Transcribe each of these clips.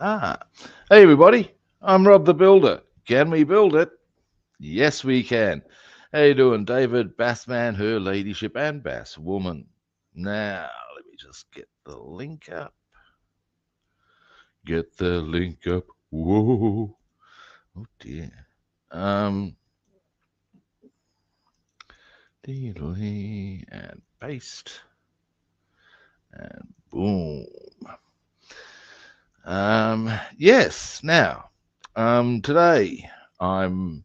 Ah, hey everybody, I'm Rob the Builder. Can we build it? Yes, we can. How you doing, David, Bassman, her ladyship, and Bass woman? Now, let me just get the link up. Get the link up. Whoa. Oh dear. Um, delete and paste and boom. Yes. Now, today I'm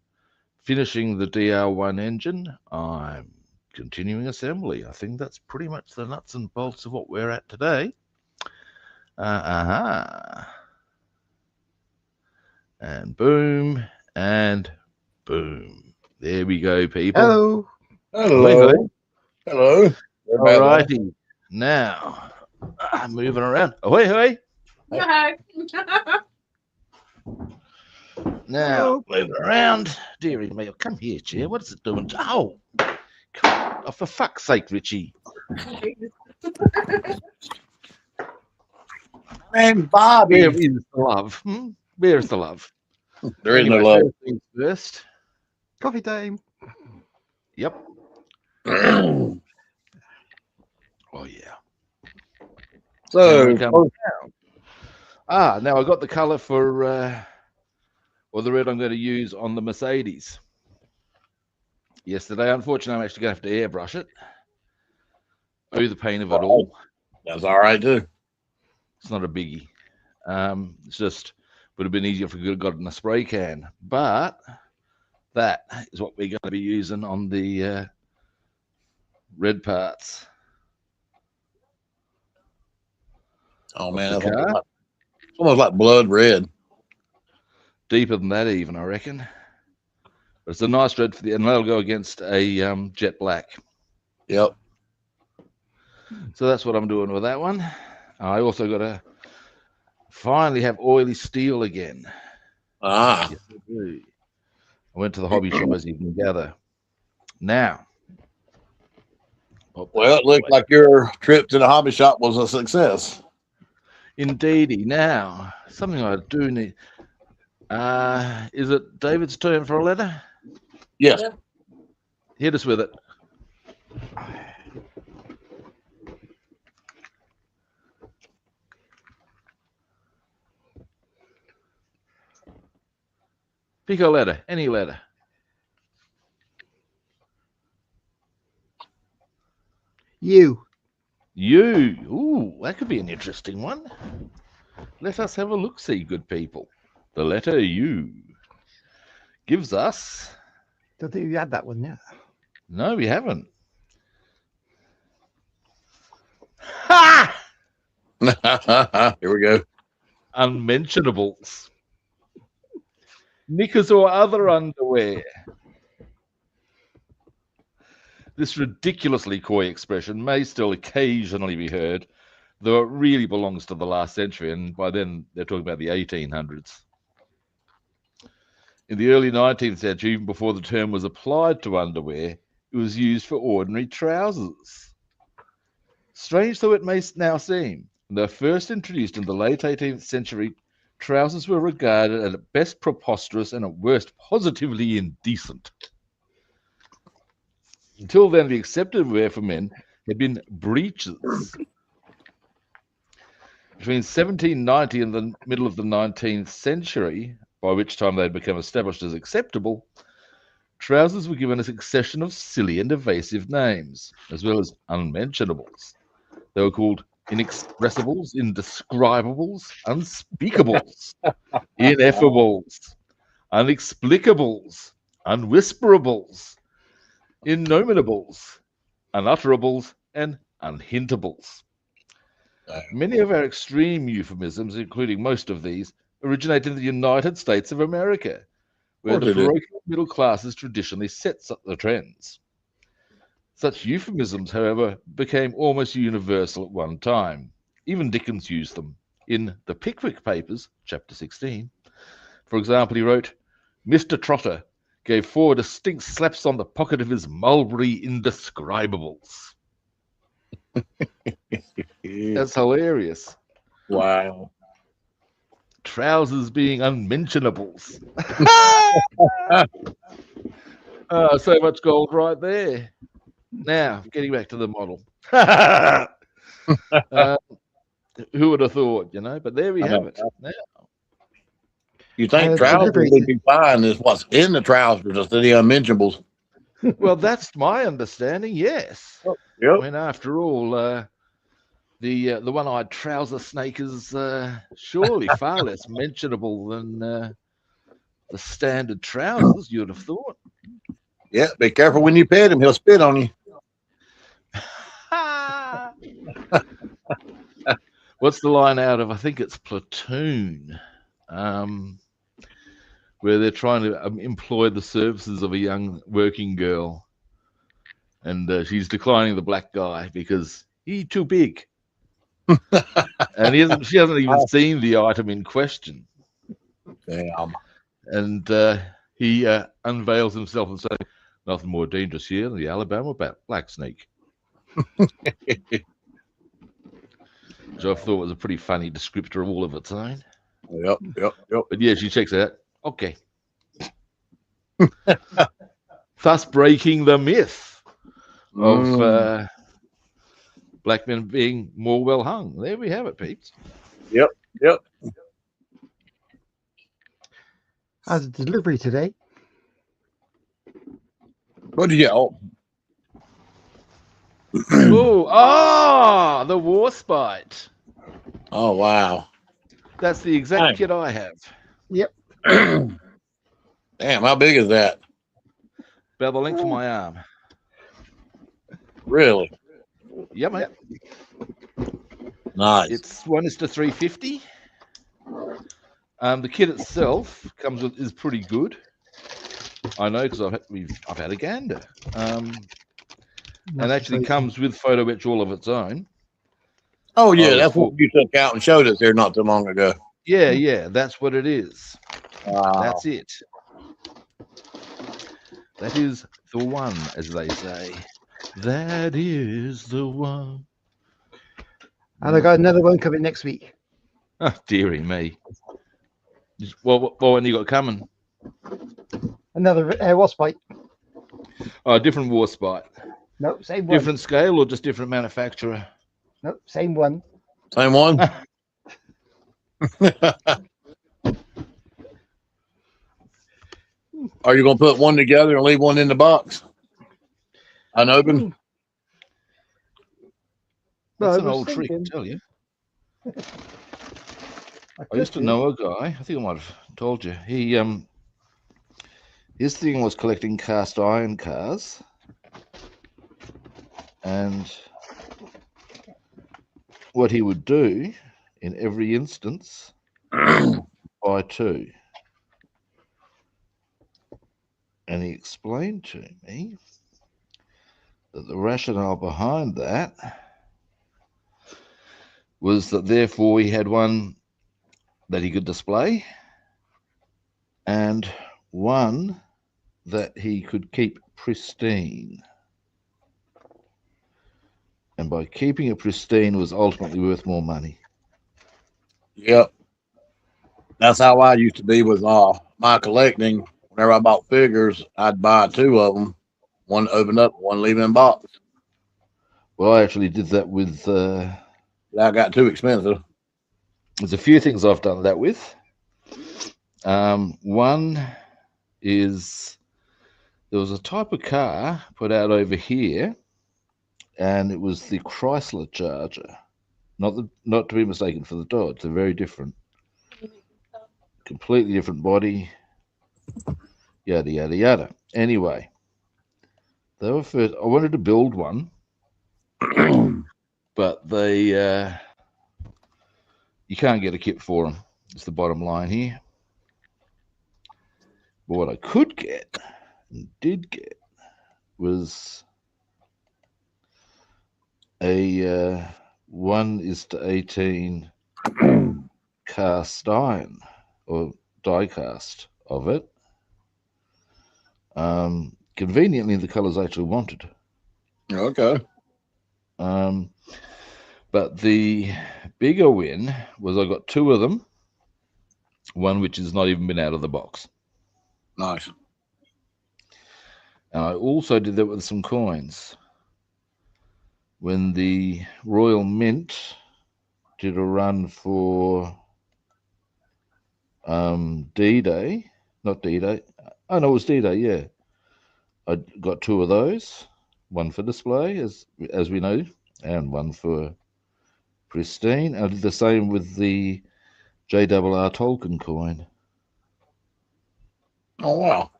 finishing the DR1 engine. I'm continuing assembly. I think that's pretty much the nuts and bolts of what we're at today. And boom, and boom. There we go, people. Hello. Hello. Hello. All righty. Now, moving around. Ahoy, ahoy. Now, moving around. Dearie me, come here, chair. What is it doing? Oh, oh, for fuck's sake, Richie. And Bobby. Where is the love? Where's the love? There is Anyway, no love. first things first. Coffee time. Yep. Oh, yeah. So, now I got the color for, the red I'm going to use on the Mercedes. Yesterday, unfortunately, I'm actually going to have to airbrush it. Oh, the pain of it all. that's all right too. It's not a biggie. It's just would have been easier if we could have gotten a spray can. But that is what we're going to be using on the red parts. Oh man, that's almost like blood red. Deeper than that, even, I reckon. But it's a nice red for the, and that'll go against a jet black. Yep. So that's what I'm doing with that one. I also got to finally have oily steel again. Ah. Yes, I do. I went to the hobby shop, as you can gather. Now. Well, it looked like your trip to the hobby shop was a success. Indeedy. Now, something I do need. Is it David's turn for a letter? Yes. Yeah. Hit us with it. Pick a letter, any letter. You. Ooh, that could be an interesting one. Let us have a look-see, good people. The letter U gives us... Don't think you had that one yet. No, we haven't. Ha! Here we go. Unmentionables. Knickers or other underwear. This ridiculously coy expression may still occasionally be heard, though it really belongs to the last century, and by then they're talking about the 1800s. In the early 19th century, even before the term was applied to underwear, it was used for ordinary trousers. Strange though it may now seem, when they were first introduced in the late 18th century, trousers were regarded as at best preposterous and at worst positively indecent. Until then, the accepted wear for men had been breeches. Between 1790 and the middle of the 19th century, by which time they had become established as acceptable, trousers were given a succession of silly and evasive names, as well as unmentionables. They were called inexpressibles, indescribables, unspeakables, ineffables, unexplicables, unwhisperables, innominables, unutterables, and unhintables. Many of our extreme euphemisms, including most of these, originate in the United States of America, where the parochial middle classes traditionally sets up the trends. Such euphemisms, however, became almost universal at one time. Even Dickens used them. In The Pickwick Papers, chapter 16, for example, he wrote, Mr. Trotter gave 4 distinct slaps on the pocket of his mulberry indescribables. That's hilarious. Wow. trousers being unmentionables. So much gold right there. Now, getting back to the model. Who would have thought, you know? But there we have it. Now, You think And trousers delivery- would be fine is what's in the trousers instead of the unmentionables. well, that's my understanding. Yes. Yep. I mean, after all, the one-eyed trouser snake is surely far less mentionable than the standard trousers. You'd have thought. Yeah. Be careful when you pet him; he'll spit on you. What's the line out of? I think it's Platoon, where they're trying to employ the services of a young working girl, and she's declining the black guy because he's too big, and she hasn't even seen the item in question. Damn. And he unveils himself and says, "Nothing more dangerous here than the Alabama black snake." Which I thought was a pretty funny descriptor of all of its own. Yep. But yeah, she checks out. Okay. Thus breaking the myth of black men being more well hung. There we have it, peeps. Yep. How's the delivery today? What did you get? Oh, The war spite. oh wow. That's the exact kit I have. Yep. Damn, how big is that? About the length of my arm. Really? Yeah, mate. Nice. It's 1:350. The kit itself is pretty good. I know because I've had a gander. And actually comes with photo etch all of its own. Oh yeah, that's what you took out and showed us here not too long ago. Yeah, that's what it is. Wow. That's it. That is the one, as they say. That is the one. And I got another one coming next week. Oh, dearie me. Well, when you got coming? Another wasp bite. Oh, different war spite. Nope, same one. Different scale or just different manufacturer? Nope, same one. Same one? Are you going to put one together and leave one in the box? Unopened? That's an old trick, I tell you. I used to know a guy, I think I might have told you. His thing was collecting cast iron cars. And what he would do in every instance, buy two. And he explained to me that the rationale behind that was that therefore he had one that he could display and one that he could keep pristine. And by keeping it pristine was ultimately worth more money. Yep. That's how I used to be with my collecting. Whenever I bought figures, I'd buy two of them. One opened up, one leave in box. Well, I actually did that with... that got too expensive. There's a few things I've done that with. One is there was a type of car put out over here, and it was the Chrysler Charger. Not to be mistaken for the Dodge. They're very different. Completely different body. Yada, yada, yada. Anyway, they were first. I wanted to build one, but they... you can't get a kit for them. It's the bottom line here. But what I could get, and did get, was a 1:18 cast iron or die cast of it. Conveniently, the colours I actually wanted. Okay. But the bigger win was I got two of them, one which has not even been out of the box. Nice. And I also did that with some coins. When the Royal Mint did a run for D-Day, not D-Day. Oh, no, it was D-Day, yeah. I got 2 of those, one for display, as we know, and one for pristine. I did the same with the JRR Tolkien coin. Oh, wow.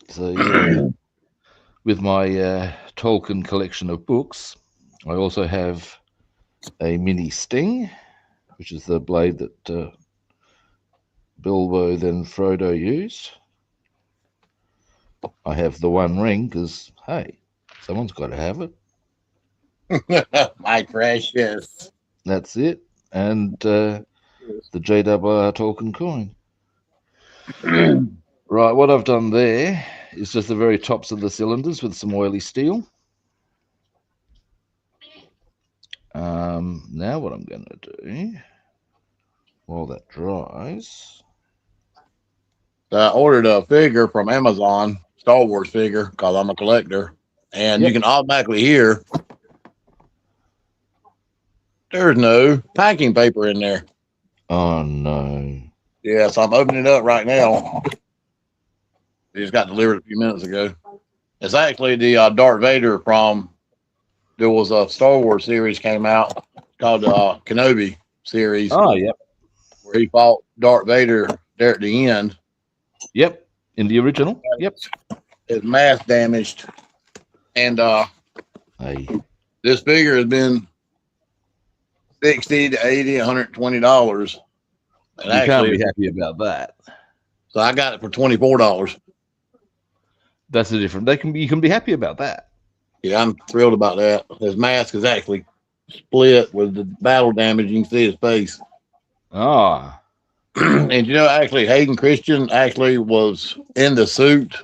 So, yeah, with my Tolkien collection of books, I also have a mini Sting, which is the blade that Bilbo then Frodo used. I have the One Ring because, hey, someone's got to have it. My precious. That's it. And the JRR Tolkien coin. Right, what I've done there is just the very tops of the cylinders with some oily steel. Now what I'm going to do, while that dries... I ordered a figure from Amazon, Star Wars figure, because I'm a collector. And you can automatically hear there's no packing paper in there. Oh, no. Yeah, so I'm opening it up right now. It just got delivered a few minutes ago. It's actually the Darth Vader from, there was a Star Wars series came out called the Kenobi series. Oh, yep. Where he fought Darth Vader there at the end. Yep, in the original. Yep. It's mass damaged. And Hey. this figure has been $60 to $80, $120. And You actually, can't be happy about that. So I got it for $24. That's the difference. You can be happy about that. Yeah, I'm thrilled about that. His mask is actually split with the battle damage. You can see his face. Ah. And you know, actually, Hayden Christian actually was in the suit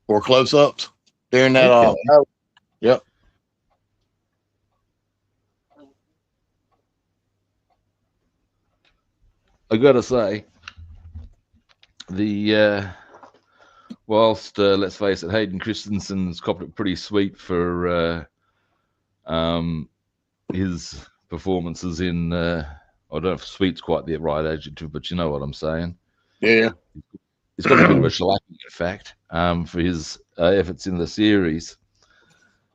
for close-ups during that. Okay. Yep. I gotta say, the whilst let's face it, Hayden Christensen's copped it pretty sweet for his performances in. I don't know if sweet's quite the right adjective, but you know what I'm saying. Yeah. He's got a bit of a shellacking, in fact, for his efforts in the series.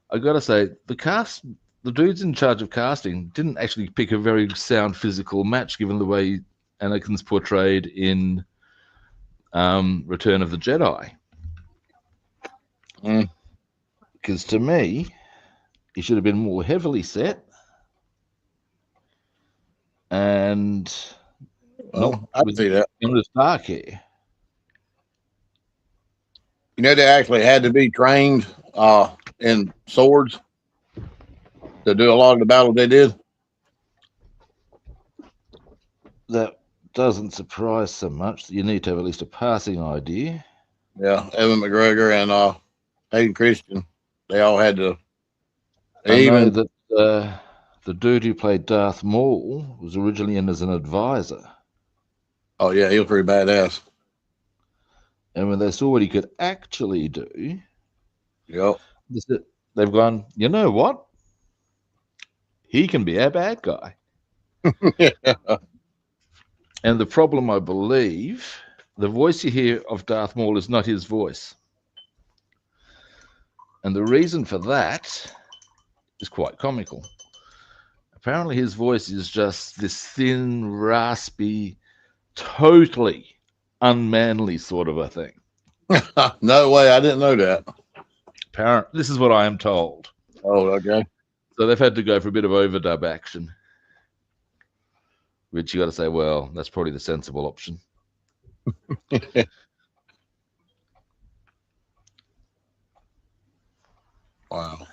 I got to say, the dudes in charge of casting didn't actually pick a very sound physical match, given the way Anakin's portrayed in Return of the Jedi. Because to me, he should have been more heavily set. And I can see that. With dark hair. You know, they actually had to be trained in swords to do a lot of the battles they did. That doesn't surprise so much. You need to have at least a passing idea. Yeah, Evan McGregor and Hayden Christian, they all had to. I know that the dude who played Darth Maul was originally in as an advisor. Oh yeah, he was pretty badass. And when they saw what he could actually do, yep, they've gone, you know what? He can be a bad guy. And the problem, I believe, the voice you hear of Darth Maul is not his voice. And the reason for that is quite comical. Apparently his voice is just this thin, raspy, totally unmanly sort of a thing. No way, I didn't know that. Apparently, this is what I am told. Oh, okay. So they've had to go for a bit of overdub action, which you got to say, well, that's probably the sensible option. Wow.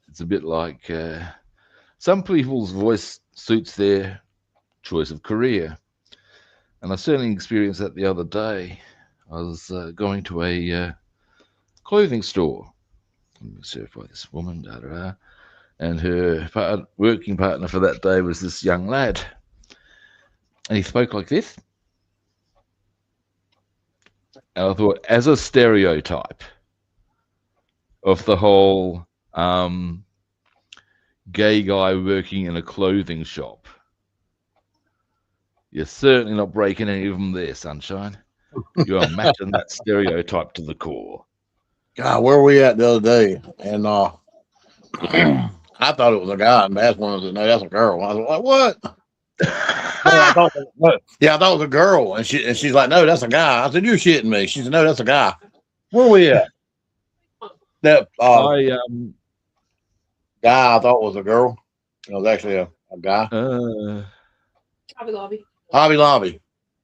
It's a bit like some people's voice suits their choice of career. And I certainly experienced that the other day. I was going to a clothing store. Served by this woman, and her working partner for that day was this young lad. And he spoke like this. And I thought, as a stereotype of the whole gay guy working in a clothing shop, you're certainly not breaking any of them there, sunshine. You are matching that stereotype to the core. God, where were we at the other day? And I thought it was a guy, and Bassman said, "No, that's a girl." I was like, "What?" I thought it was a girl, and she's like, "No, that's a guy." I said, "You're shitting me." She said, "No, that's a guy." Where we at? That I guy I thought was a girl. It was actually a guy. Hobby Lobby. Hobby Lobby.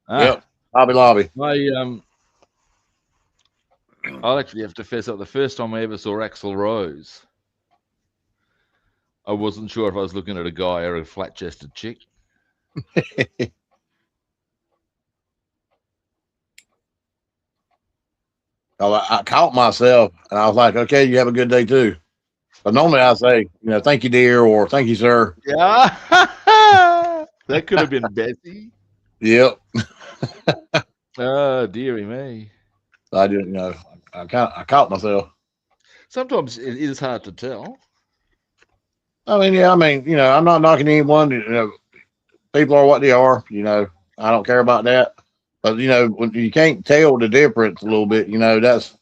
Yep. Hobby Lobby. I'll actually have to fess up. The first time I ever saw Axl Rose, I wasn't sure if I was looking at a guy or a flat-chested chick. I caught myself, and I was like, "Okay, you have a good day too." But normally I say, "Thank you, dear," or "Thank you, sir." Yeah, that could have been Bessie. Yep. Oh, dearie me. I didn't, I caught myself. Sometimes it is hard to tell. I mean, I'm not knocking anyone. People are what they are. I don't care about that. But when you can't tell the difference a little bit, that's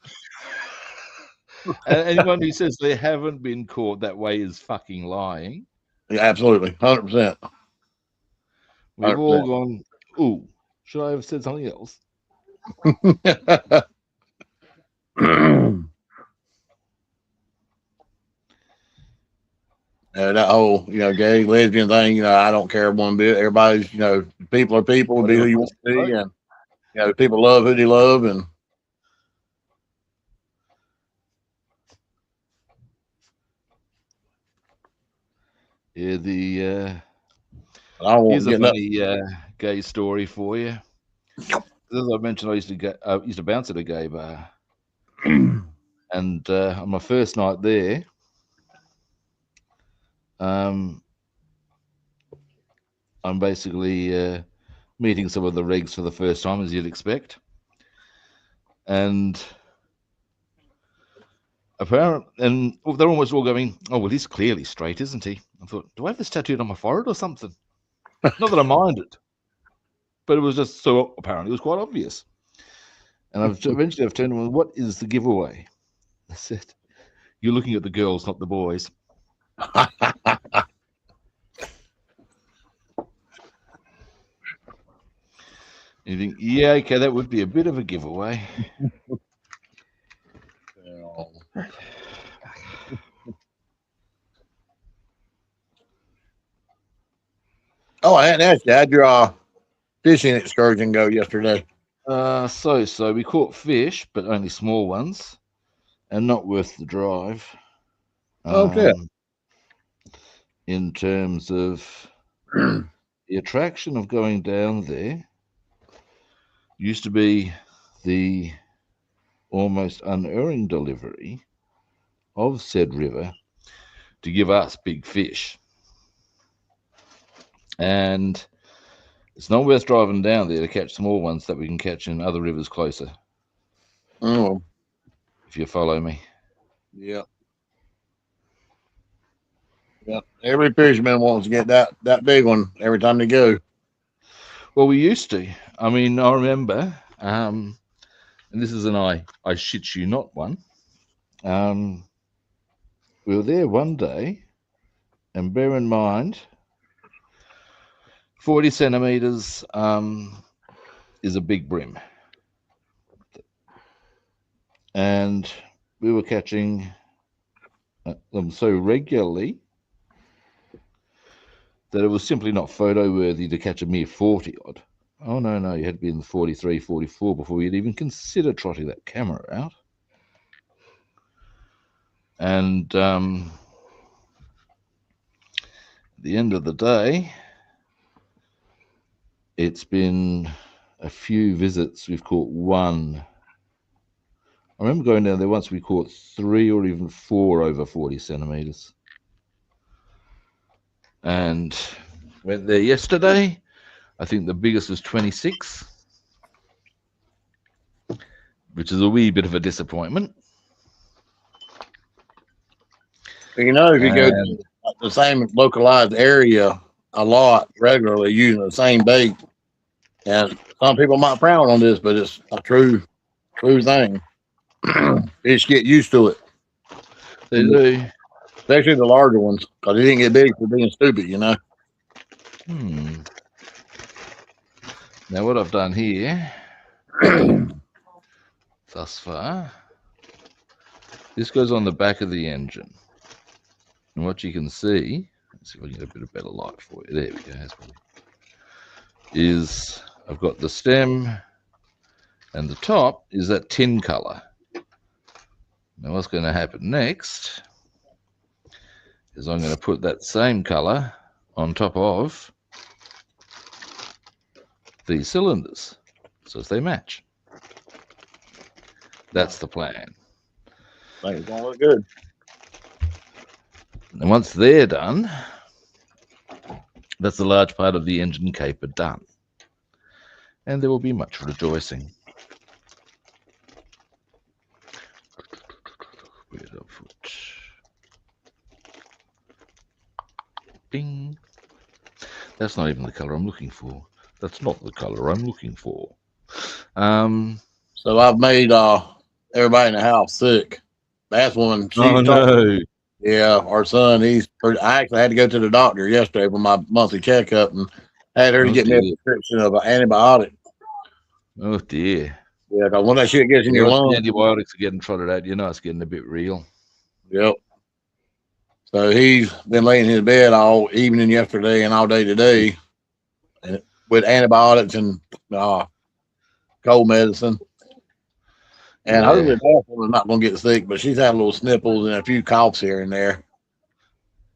Anyone who says they haven't been caught that way is fucking lying. yeah, absolutely 100%. We've all gone, ooh, should I have said something else? That whole, gay, lesbian thing, I don't care one bit. Everybody's, people are people, be who you want to be. And, people love who they love. And yeah, I won't here's a get funny gay story for you. As I mentioned, I used to bounce at a gay bar. And on my first night there, I'm basically meeting some of the regs for the first time, as you'd expect. And they're almost all going, "Oh, well, he's clearly straight, isn't he?" I thought, do I have this tattooed on my forehead or something? Not that I minded, but it was just so apparently it was quite obvious. And eventually I've turned to them, "What is the giveaway?" I said, "You're looking at the girls, not the boys." You think, yeah, okay, that would be a bit of a giveaway. Oh, I hadn't asked you. How'd your fishing excursion go yesterday? So we caught fish, but only small ones, and not worth the drive. Okay. In terms of the attraction of going down there, used to be the almost unerring delivery of said river to give us big fish. And it's not worth driving down there to catch small ones that we can catch in other rivers closer. Oh, If you follow me. yeah. Yeah. Every fisherman wants to get that big one every time they go. Well, we used to. I mean, I remember, and this is an I shit you not one. We were there one day, and bear in mind, 40 centimeters is a big brim. And we were catching them so regularly that it was simply not photo worthy to catch a mere 40 odd. Oh, no, you had to be in the 43, 44 before you'd even consider trotting that camera out. And at the end of the day, it's been a few visits. We've caught one. I remember going down there once, we caught 3 or even 4 over 40 centimeters. and went there yesterday. I think the biggest was 26, which is a wee bit of a disappointment. You know, if you go to the same localized area a lot regularly using the same bait, and some people might frown on this, but it's a true thing. You just get used to it. They do. Especially the larger ones, because they didn't get big for being stupid, you know. Now, what I've done here thus far, this goes on the back of the engine. And what you can see, let's see if I can get a bit of better light for you. There we go. Is I've got the stem, and the top is that tin color. Now, what's going to happen next is I'm going to put that same color on top of these cylinders, so if they match. That's the plan. I think it's going to look good. And once they're done, that's a large part of the engine caper done. And there will be much rejoicing. Where's our foot? Ding. That's not even the color I'm looking for. That's not the color I'm looking for. So I've made everybody in the house sick. That's one. Oh no. Yeah, our son, I actually had to go to the doctor yesterday for my monthly checkup and had her to get me a prescription of an antibiotic. Oh dear. Yeah, because when that shit gets in your lungs. Antibiotics are getting trotted out, you know it's getting a bit real. Yep. So he's been laying in his bed all evening yesterday and all day today, and with antibiotics and cold medicine. And hopefully that woman's not going to get sick, but she's had little sniffles and a few coughs here and there.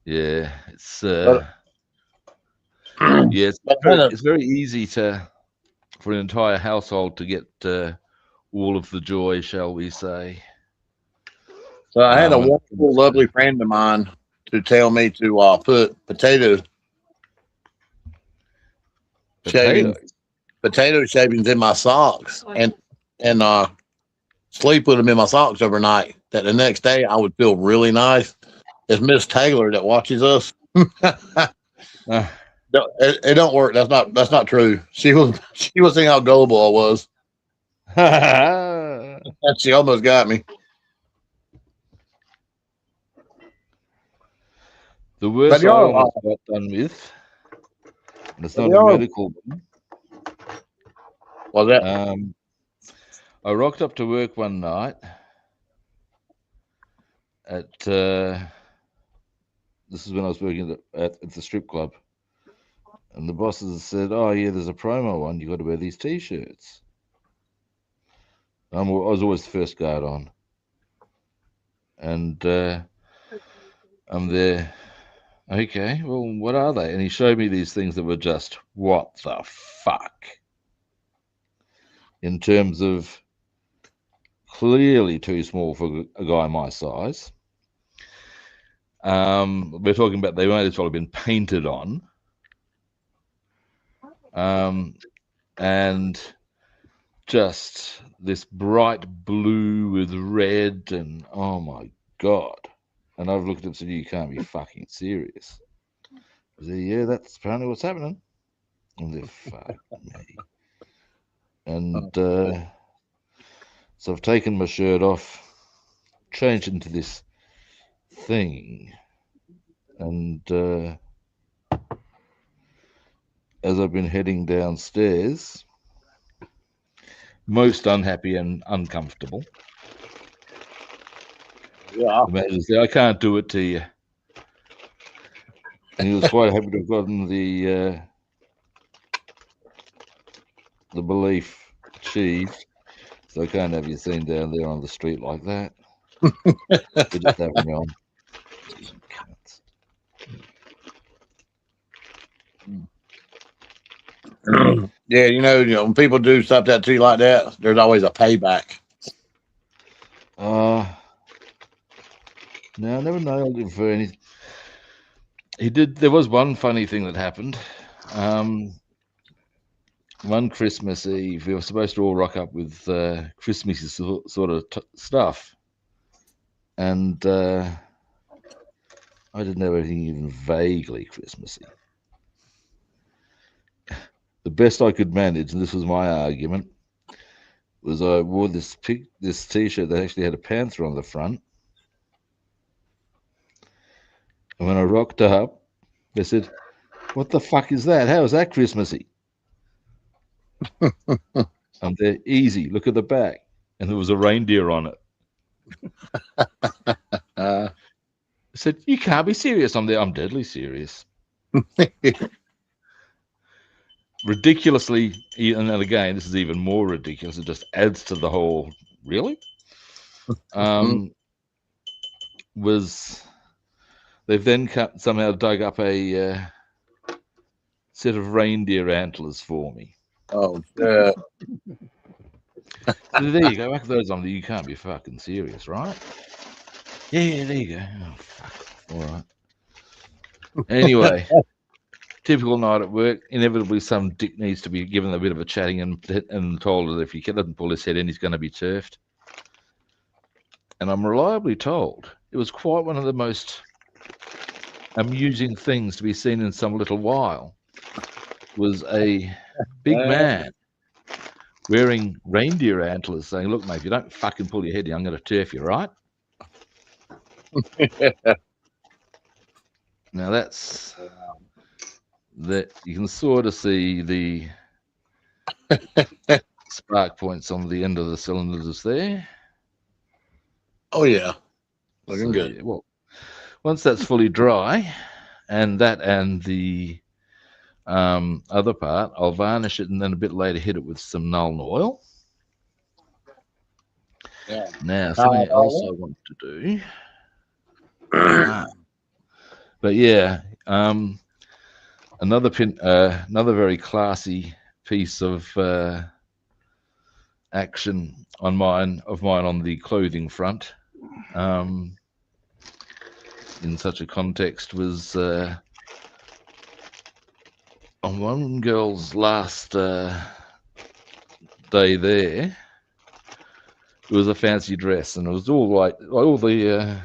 Yeah, it's it's very easy for an entire household to get all of the joy, shall we say. So I had a wonderful, lovely friend of mine to tell me to put potato shavings in my socks and sleep with them in my socks overnight. That the next day I would feel really nice. It's Miss Taylor that watches us. It don't work. That's not true. She was seeing how gullible I was. And she almost got me. The worst I almost got done with, and it's not a medical one. Was that? I rocked up to work one night at this is when I was working at the strip club, and the bosses said, "Oh yeah, there's a promo on. You got to wear these t-shirts." I was always the first guard on, and I'm there. Okay, well, what are they? And he showed me these things that were just, what the fuck? In terms of clearly too small for a guy my size. We're talking about they might as well have been painted on. And just this bright blue with red, and oh my God. And I've looked at him and said, "You can't be fucking serious." I said, "Yeah, that's apparently what's happening." And they're fuck me. And so I've taken my shirt off, changed into this thing, and as I've been heading downstairs, most unhappy and uncomfortable. Yeah. The manager said, "I can't do it to you." And he was quite happy to have gotten the belief achieved. So I can't have you seen down there on the street like that. We just have me on. Yeah, you know, when people do stuff that to you like that, there's always a payback. No, I never nailed him for anything. He did. There was one funny thing that happened. One Christmas Eve, we were supposed to all rock up with Christmassy sort of stuff, and I didn't have anything even vaguely Christmassy. The best I could manage, and this was my argument, was I wore this T-shirt that actually had a panther on the front. And when I rocked up, they said, "What the fuck is that? How is that Christmassy?" I'm there, easy, look at the back. And there was a reindeer on it. I said, "You can't be serious." I'm there, I'm deadly serious. Ridiculously, and then again, this is even more ridiculous. It just adds to the whole, really? Was they've then somehow dug up a set of reindeer antlers for me. Oh, yeah. So there you go. Back those on. You can't be fucking serious, right? Yeah, there you go. Oh, fuck. All right. Anyway, typical night at work. Inevitably, some dick needs to be given a bit of a chatting and told that if he doesn't pull his head in, he's going to be turfed. And I'm reliably told it was quite one of the most amusing things to be seen in some little while. Was a big man wearing reindeer antlers saying, "Look, mate, if you don't fucking pull your head in, I'm going to turf you, right?" Now that's that you can sort of see the spark points on the end of the cylinders there. Oh, yeah. Looking good. Yeah, well, once that's fully dry, and the other part, I'll varnish it and then a bit later hit it with some Nuln oil. Yeah. Now, something else I want to do. But yeah, another very classy piece of action of mine on the clothing front. In such a context was on one girl's last day there. It was a fancy dress, and it was all like all the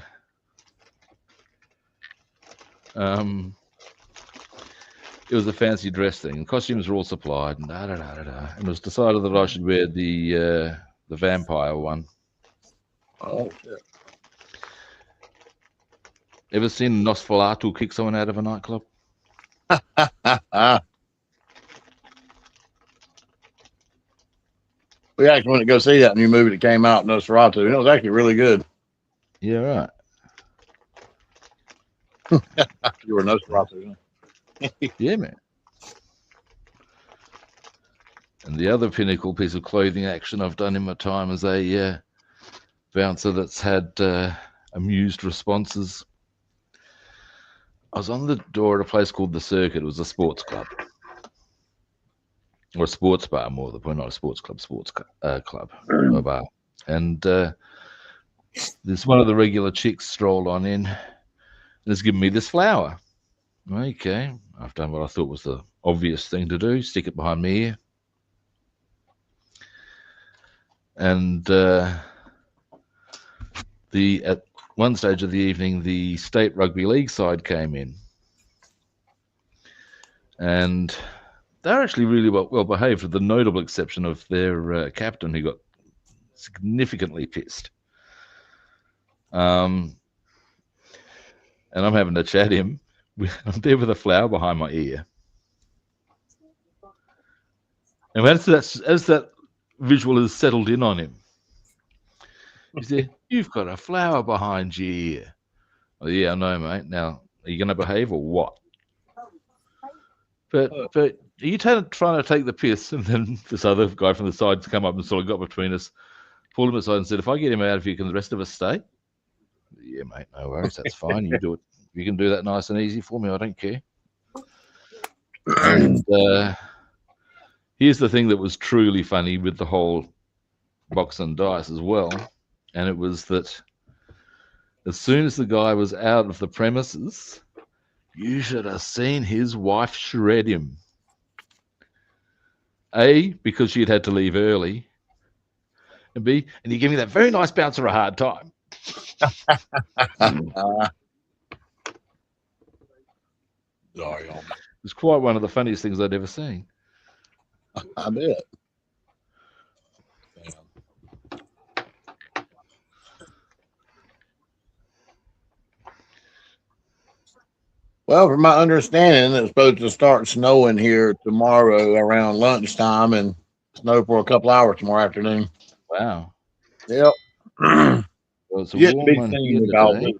it was a fancy dress thing. And costumes were all supplied, and and it was decided that I should wear the vampire one. Oh, shit. Ever seen Nosferatu kick someone out of a nightclub? We actually went to go see that new movie that came out, Nosferatu, and it was actually really good. Yeah, right. You were Nosferatu. Yeah, man. And the other pinnacle piece of clothing action I've done in my time as a bouncer that's had amused responses. I was on the door at a place called The Circuit. It was a sports club. Or a sports bar, more than point, not a sports club, club or bar. And this one of the regular chicks strolled on in and has given me this flower. Okay, I've done what I thought was the obvious thing to do, stick it behind my ear. And at one stage of the evening, the state rugby league side came in. And they're actually really well behaved, with the notable exception of their captain, who got significantly pissed. And I'm having to chat him. I'm there with a flower behind my ear. And as that visual has settled in on him, he said, "You've got a flower behind your ear." Oh, yeah, I know, mate. Now, are you going to behave or what? But are you trying to take the piss? And then this other guy from the side's come up and sort of got between us, pulled him aside and said, "If I get him out of here, can the rest of us stay?" Yeah, mate, no worries. That's fine. You do it. You can do that nice and easy for me. I don't care. And here's the thing that was truly funny with the whole box and dice as well. And it was that as soon as the guy was out of the premises, You should have seen his wife shred him. A, because she'd had to leave early. And B, and you're giving that very nice bouncer a hard time. Sorry, It's quite one of the funniest things I'd ever seen. I bet. Well, from my understanding, it's supposed to start snowing here tomorrow around lunchtime and snow for a couple hours tomorrow afternoon. Wow. Yep. Well, it's a Yet to warm be one seen here because today.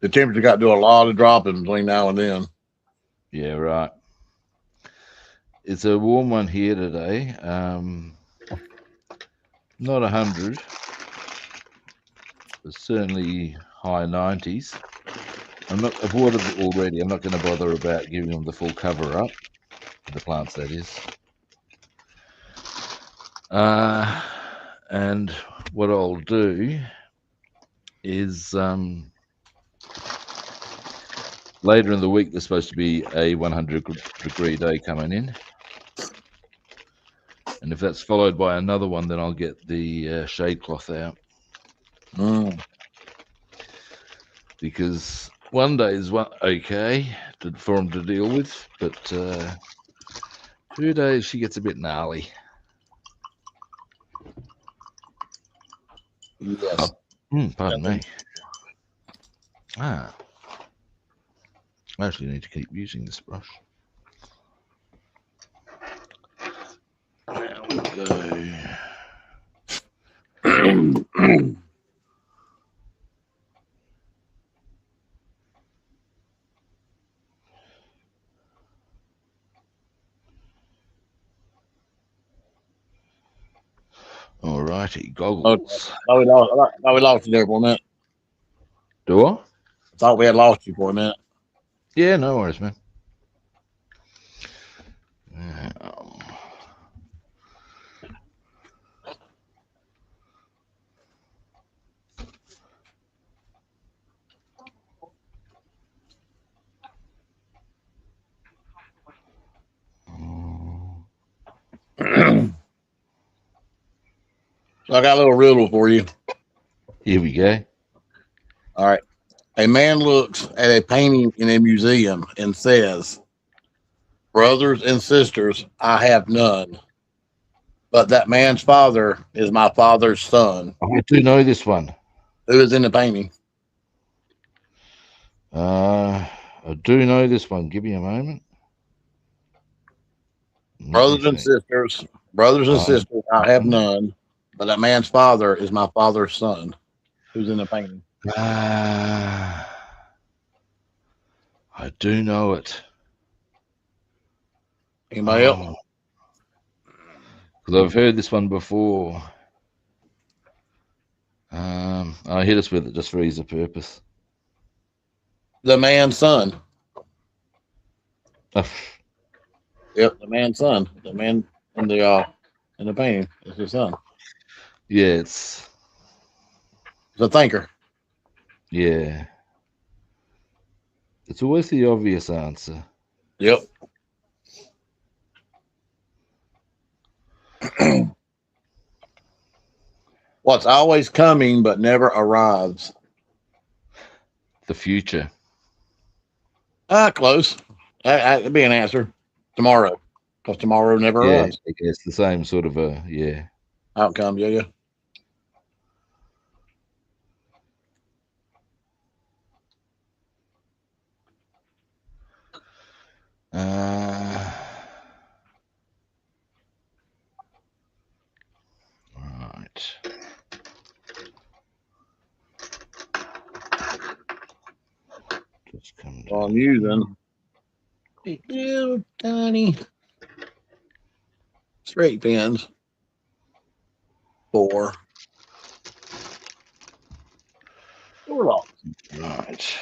the temperature got to do a lot of dropping between now and then. Yeah, right. It's a warm one here today. Not 100, but certainly high 90s. I've watered it already. I'm not going to bother about giving them the full cover up. The plants, that is. And what I'll do is later in the week, there's supposed to be a 100-degree day coming in. And if that's followed by another one, then I'll get the shade cloth out. Because one day is okay for them to deal with, but 2 days she gets a bit gnarly. Yes. Pardon me. I actually need to keep using this brush. There we go. All righty, goggles. We lost you there for a minute. Do I? Thought we had lost you for a minute. Yeah, no worries, man. So I got a little riddle for you. Here we go. All right. A man looks at a painting in a museum and says, "Brothers and sisters, I have none. But that man's father is my father's son." I do know this one. Who is in the painting? I do know this one. Give me a moment. Brothers and sisters, I have none. But that man's father is my father's son. Who's in the painting? I do know it. Anybody else? Because I've heard this one before. I hit us with it just for ease of purpose. The man's son. Oh, Yep, the man's son. The man in the painting is his son. yeah, it's The thinker. yeah. It's always the obvious answer. Yep. What's always coming but never arrives? The future. Close. That'd be an answer. Tomorrow. Because tomorrow never Yeah, arrives. it's the same sort of a yeah. Outcome, yeah. Right. Just come Well, down. I'm using these little tiny straight pins for door locks. Right.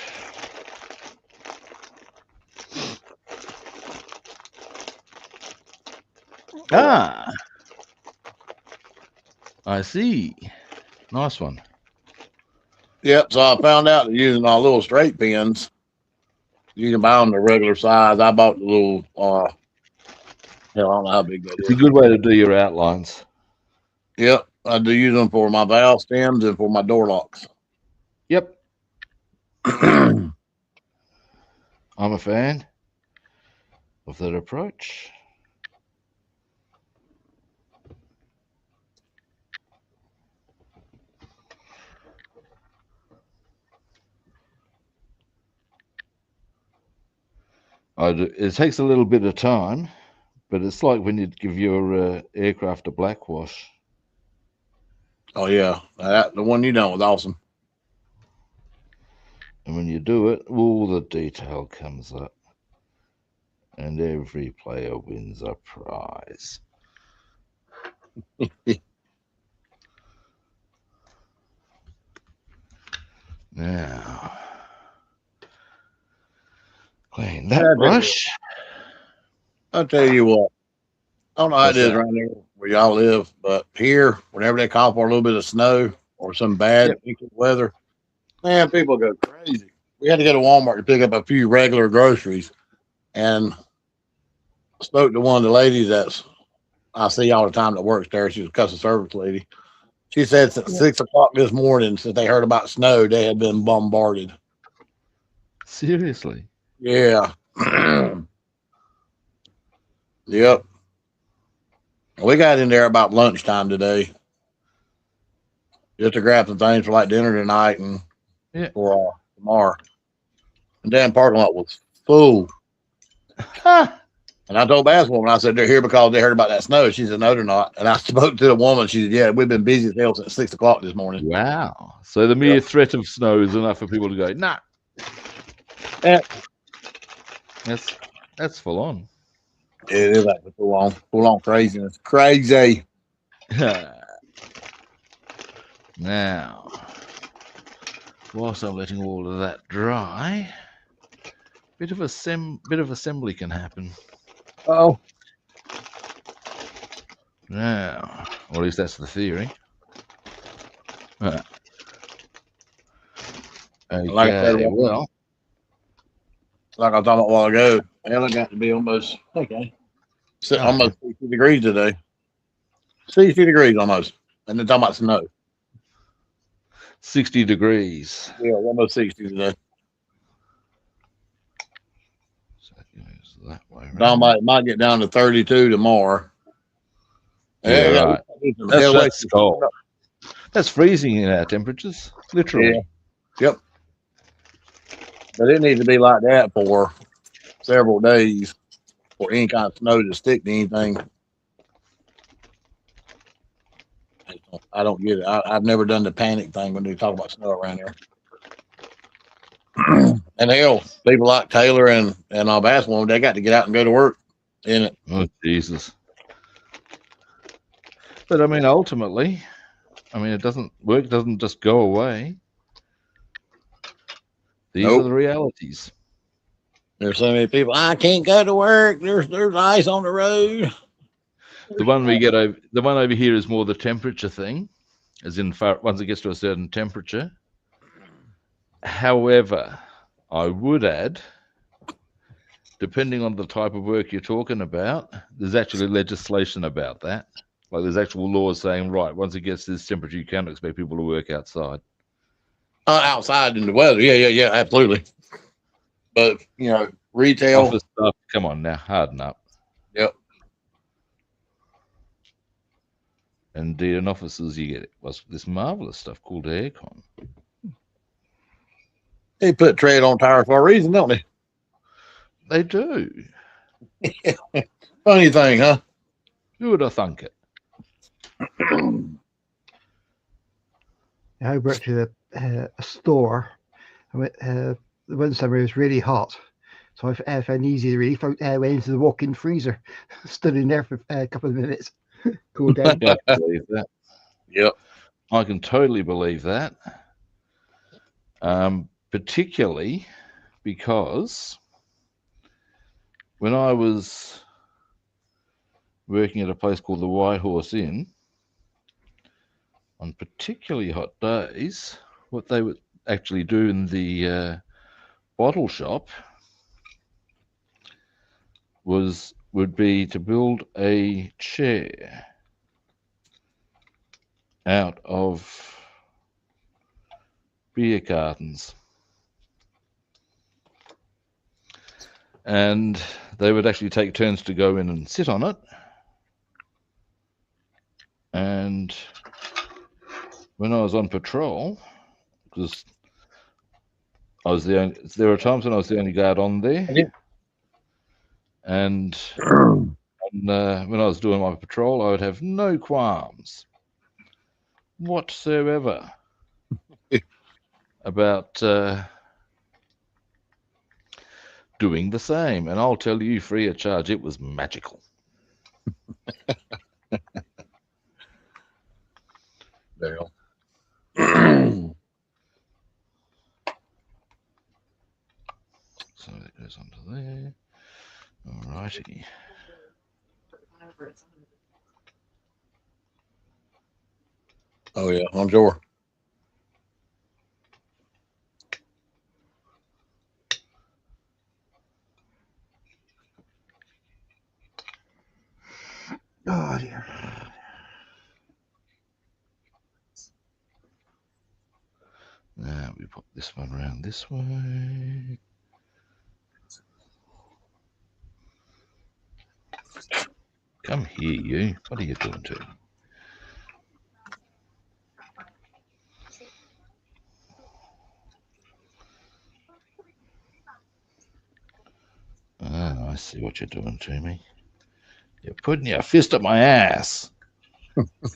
I see. Nice one. Yep. So I found out that using our little straight pins, You can buy them the regular size. I bought the little, hell, I don't know how big that It's a is. good way to do your outlines. Yep. I do use them for my valve stems and for my door locks. Yep. I'm a fan of that approach. It takes a little bit of time, but it's like when you give your aircraft a black wash. Oh, yeah. The one you done was awesome. And when you do it, all the detail comes up. And every player wins a prize. Now, clean that brush. I'll tell you what. I don't know how What's it is that? around there where y'all live, but here, whenever they call for a little bit of snow or some bad weather, man, people go crazy. We had to go to Walmart to pick up a few regular groceries, and I spoke to one of the ladies I see all the time that works there. She's a customer service lady. She said since 6 o'clock this morning, since they heard about snow, they had been bombarded. Seriously? Yeah. Yep. We got in there about lunchtime today, just to grab some things for like dinner tonight and for tomorrow. And damn parking lot was full. And I told Bassman, I said, they're here because they heard about that snow. She said, no, they're not. And I spoke to the woman. She said, yeah, we've been busy as hell since 6 o'clock this morning. Wow. So the mere threat of snow is enough for people to go, nah. That's full on. It is like full on craziness. Crazy. Now, whilst I'm letting all of that dry, bit of assembly can happen. Oh. Now, or at least that's the theory. Okay, like I said, well, like I was talking about a while ago, it got to be almost almost 60 degrees today. 60 degrees almost. And they're talking about snow. 60 degrees. Yeah, almost 60 today. So it goes that way around. It might get down to 32 tomorrow. Yeah, right. That's cold. That's freezing in our temperatures, literally. Yeah. Yep. But it needs to be like that for several days for any kind of snow to stick to anything. I don't get it. I've never done the panic thing when they talk about snow around here. And hell, people like Taylor and Bassman, they got to get out and go to work in it. Oh, Jesus. But I mean, ultimately, work doesn't just go away. These are the realities. There's so many people, I can't go to work. There's ice on the road. The one over here is more the temperature thing, as in once it gets to a certain temperature. However, I would add, depending on the type of work you're talking about, there's actually legislation about that. Like there's actual laws saying, right, once it gets to this temperature, you can't expect people to work outside. Outside in the weather, yeah, absolutely. But retail office stuff. Come on now, harden up. Yep. And in offices, you get this marvelous stuff called aircon. They put tread on tires for a reason, don't they? They do. Funny thing, huh? Who would have thunk it? I worked at a store. The one summer it was really hot, so I found it easy to really went into the walk-in freezer, stood in there for a couple of minutes, cool down. I can believe that. Yep, I can totally believe that. Particularly because when I was working at a place called the White Horse Inn, on particularly hot days, what they would actually do in the bottle shop would be to build a chair out of beer cartons. And they would actually take turns to go in and sit on it. And when I was on patrol, because I was there were times when I was the only guard on there. Yeah. And when I was doing my patrol, I would have no qualms whatsoever about doing the same. And I'll tell you, free of charge, it was magical. Dale. So that goes onto there. All righty. Oh yeah, I'm sure. Oh dear. Now we put this one around this way. Come here, you. What are you doing to me? Ah, I see what you're doing to me. You're putting your fist up my ass.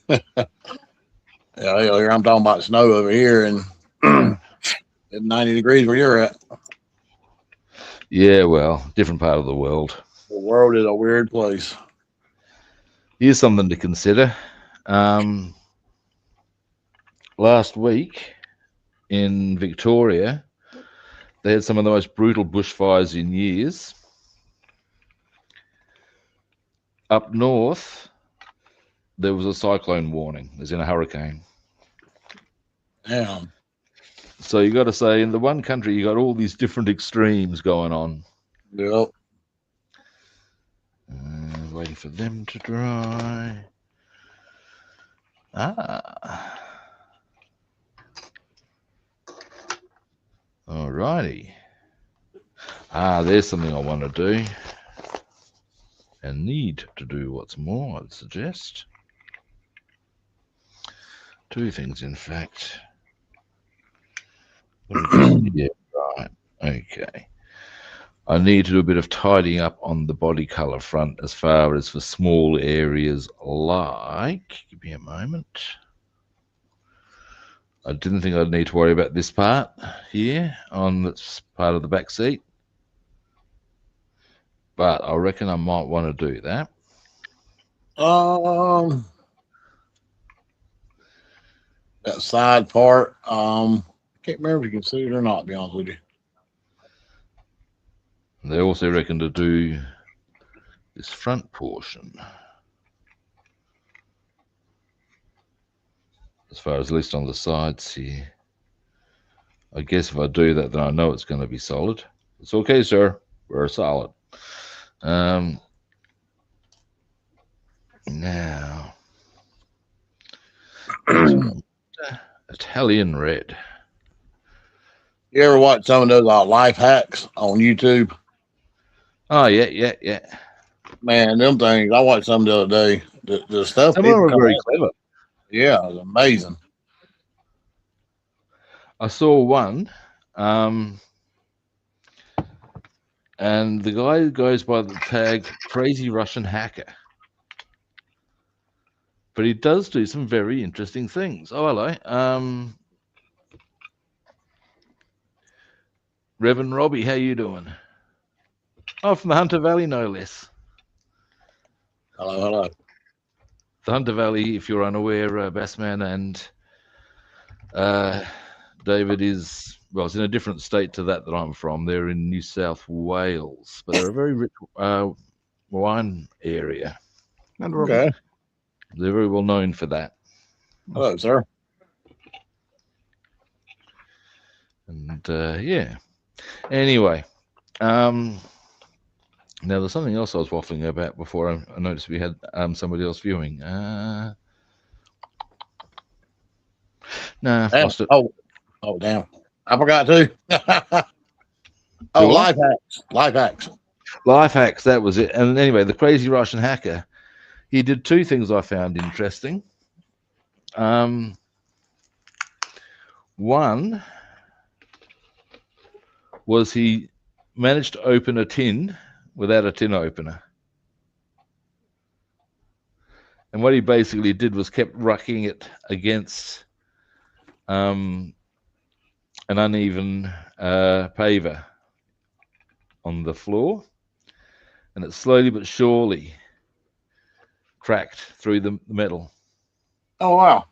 Yeah, here I'm talking about snow over here and at 90 degrees where you're at. Yeah, well, different part of the world. The world is a weird place. Here's something to consider. Last week in Victoria, they had some of the most brutal bushfires in years. Up north, there was a cyclone warning, as in a hurricane. Damn. So you got to say, in the one country, you got all these different extremes going on. Yep. Waiting for them to dry. Ah. Alrighty. There's something I want to do. And need to do what's more, I'd suggest. Two things, in fact. Yeah, right. Okay. I need to do a bit of tidying up on the body colour front as far as for small areas like... Give me a moment. I didn't think I'd need to worry about this part here on this part of the back seat. But I reckon I might want to do that. That side part, I can't remember if you can see it or not, to be honest with you. They also reckon to do this front portion. As far as at least on the sides here. I guess if I do that, then I know it's going to be solid. It's okay, sir. We're solid. Now, Italian red. You ever watch some of those life hacks on YouTube? Oh, yeah. Man, them things, I watched some the other day. The stuff Some people are come very up clever. with, yeah, it was amazing. I saw one, and the guy goes by the tag Crazy Russian Hacker. But he does do some very interesting things. Oh, hello. Reverend Robbie, how you doing? Oh, from the Hunter Valley, no less. Hello. The Hunter Valley, if you're unaware, Bassman and David is, well, it's in a different state to that I'm from. They're in New South Wales, but they're a very rich wine area. Okay. They're very well known for that. Hello, sir. And yeah. Anyway, Now, there's something else I was waffling about before I noticed we had somebody else viewing. Nah, Damn. lost it. Oh, damn. I forgot too. Do what? Life hacks. Life hacks. Life hacks, that was it. And anyway, the crazy Russian hacker, he did two things I found interesting. One was he managed to open a tin without a tin opener. And what he basically did was kept rucking it against an uneven paver on the floor, and it slowly but surely cracked through the metal. Oh, wow.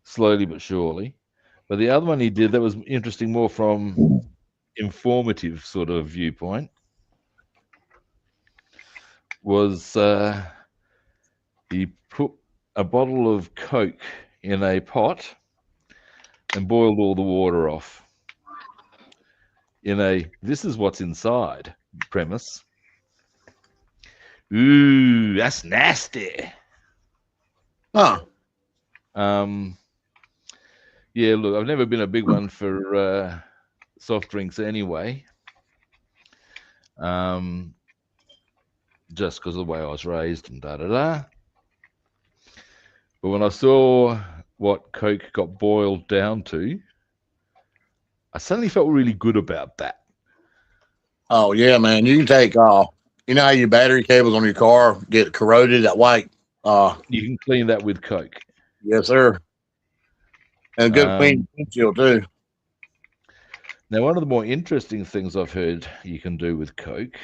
Slowly but surely. But the other one he did that was interesting, more from informative sort of viewpoint, was he put a bottle of Coke in a pot and boiled all the water off in a "this is what's inside" premise. Ooh, that's nasty. Huh. Yeah, look, I've never been a big one for soft drinks anyway. Just because of the way I was raised and da-da-da. But when I saw what Coke got boiled down to, I suddenly felt really good about that. Oh, yeah, man. You can take, you know how your battery cables on your car get corroded, that white? You can clean that with Coke. Yes, sir. And good clean windshield, too. Now, one of the more interesting things I've heard you can do with Coke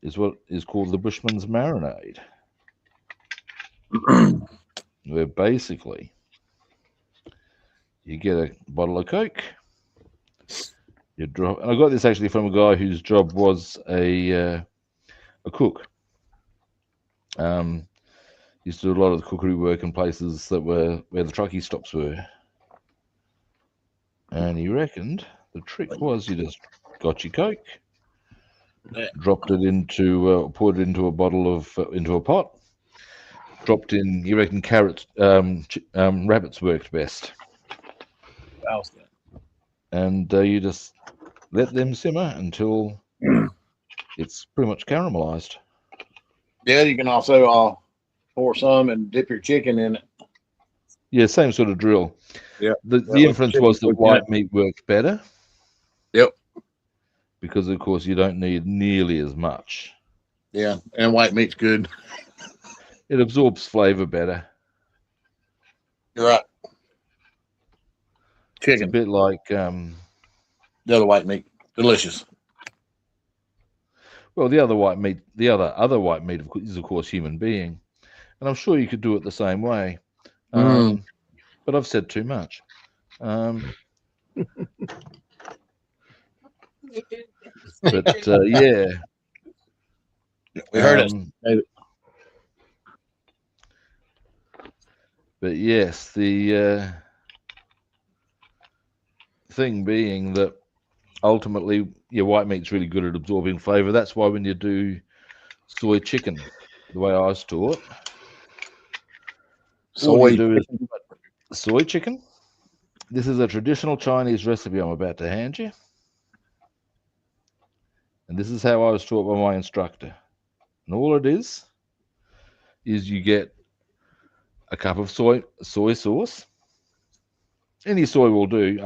is what is called the Bushman's marinade, where basically you get a bottle of Coke, you drop, and I got this actually from a guy whose job was a cook. Used to do a lot of the cookery work in places that were where the truckie stops were. And he reckoned the trick was you just got your Coke, dropped it into, poured it into a bottle of, into a pot, dropped in, you reckon carrots, rabbits worked best. And you just let them simmer until it's pretty much caramelized. Yeah, you can also pour some and dip your chicken in it. Yeah, same sort of drill. Yeah. The inference was that white meat worked better. Yep. Because, of course, you don't need nearly as much. Yeah, and white meat's good. It absorbs flavor better. You're right. It's Chicken. a bit like the other white meat. Delicious. Well, the other white meat is, of course, human being. And I'm sure you could do it the same way. But I've said too much. But yeah. We heard it. But yes, the thing being that ultimately, white meat's really good at absorbing flavor. That's why when you do soy chicken, the way I was taught, all you do is soy chicken. This is a traditional Chinese recipe I'm about to hand you. And this is how I was taught by my instructor. And all it is you get a cup of soy sauce. Any soy will do.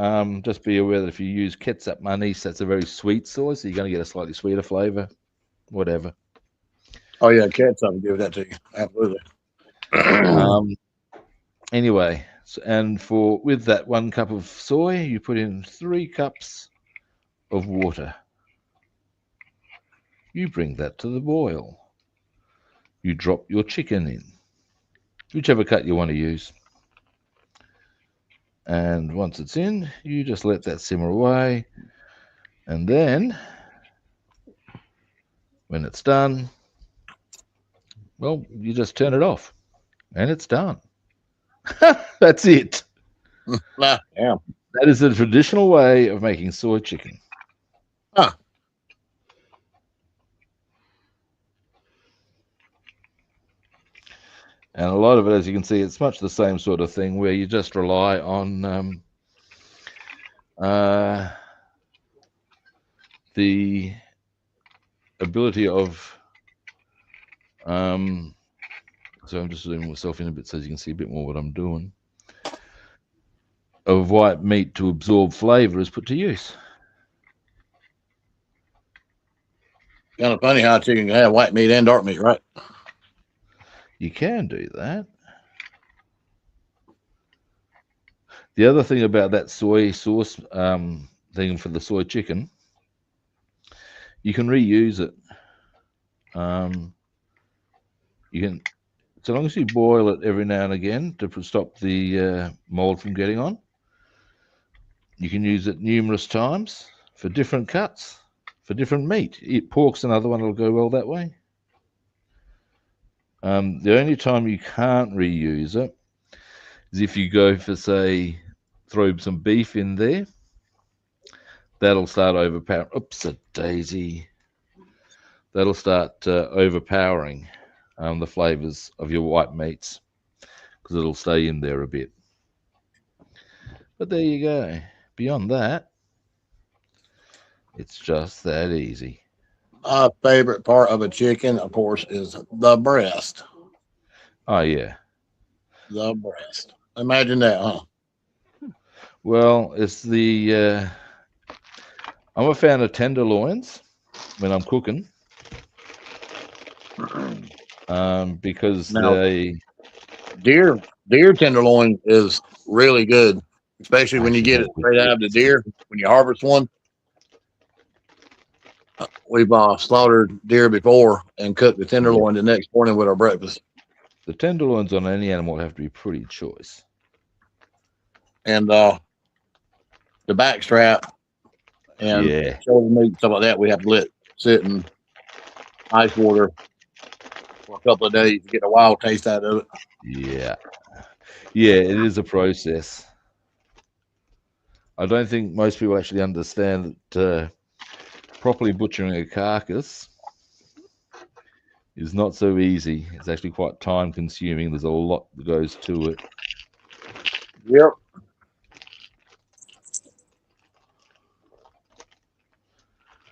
Just be aware that if you use ketchup anise, that's a very sweet soy, so you're going to get a slightly sweeter flavor. Whatever. Oh yeah, ketchup will give that to you. Absolutely. Anyway, and with that 1 cup of soy, you put in 3 cups of water. You bring that to the boil. You drop your chicken in, whichever cut you want to use. And once it's in, you just let that simmer away. And then, when it's done, well, you just turn it off. And it's done. That's it. Yeah. That is the traditional way of making soy chicken. Huh. And a lot of it, as you can see, it's much the same sort of thing where you just rely on the ability of so I'm just zooming myself in a bit so you can see a bit more what I'm doing, of white meat to absorb flavor is put to use. Kind of funny how a chicken can have white meat and dark meat, right? You can do that. The other thing about that soy sauce thing for the soy chicken, you can reuse it. You can, so long as you boil it every now and again to stop the mold from getting on. You can use it numerous times for different cuts, for different meat. Pork's another one that'll go well that way. The only time you can't reuse it is if you go for, say, throw some beef in there. That'll start overpowering. Oops, a daisy. That'll start overpowering the flavors of your white meats because it'll stay in there a bit. But there you go. Beyond that, it's just that easy. My favorite part of a chicken, of course, is the breast. Oh, yeah. The breast. Imagine that, huh? Well, it's the... I'm a fan of tenderloins when I'm cooking because Now, they... Deer tenderloin is really good, especially when you get it straight out of the deer. When you harvest one, we've slaughtered deer before and cooked the tenderloin the next morning with our breakfast. The tenderloins on any animal have to be pretty choice. And the back strap and shoulder meat, stuff like that, we have to let sit in ice water for a couple of days to get a wild taste out of it. Yeah. Yeah, it is a process. I don't think most people actually understand that properly butchering a carcass is not so easy. It's actually quite time consuming. There's a lot that goes to it. Yep.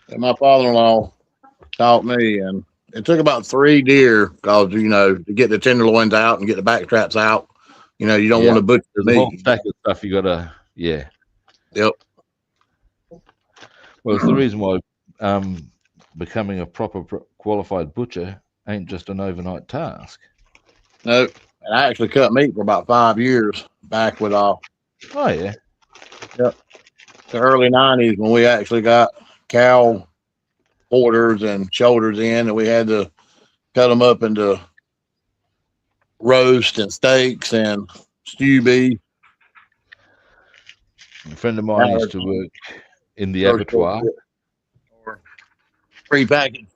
And my father-in-law taught me, and it took about 3 deer because, to get the tenderloins out and get the back straps out, you don't want to butcher the meat. A whole meat. stack of stuff you got to, Yep. Well, it's the reason why becoming a proper qualified butcher ain't just an overnight task. No, and I actually cut meat for about 5 years back with Oh, yeah. Yep. The early 90s when we actually got cow quarters and shoulders in, and we had to cut them up into roast and steaks and stew beef. A friend of mine used to work in the abattoir. Pre-packaged.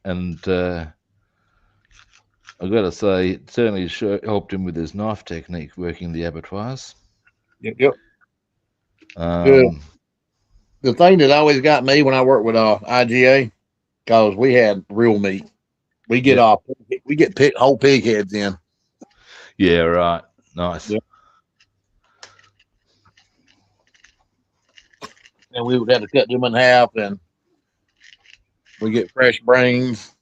And I've got to say, it certainly helped him with his knife technique working the abattoirs. Yep. The thing that always got me when I worked with IGA, because we had real meat. We get whole pig heads in. Yeah, right. Nice. Yep. And we would have to cut them in half, and we get fresh brains.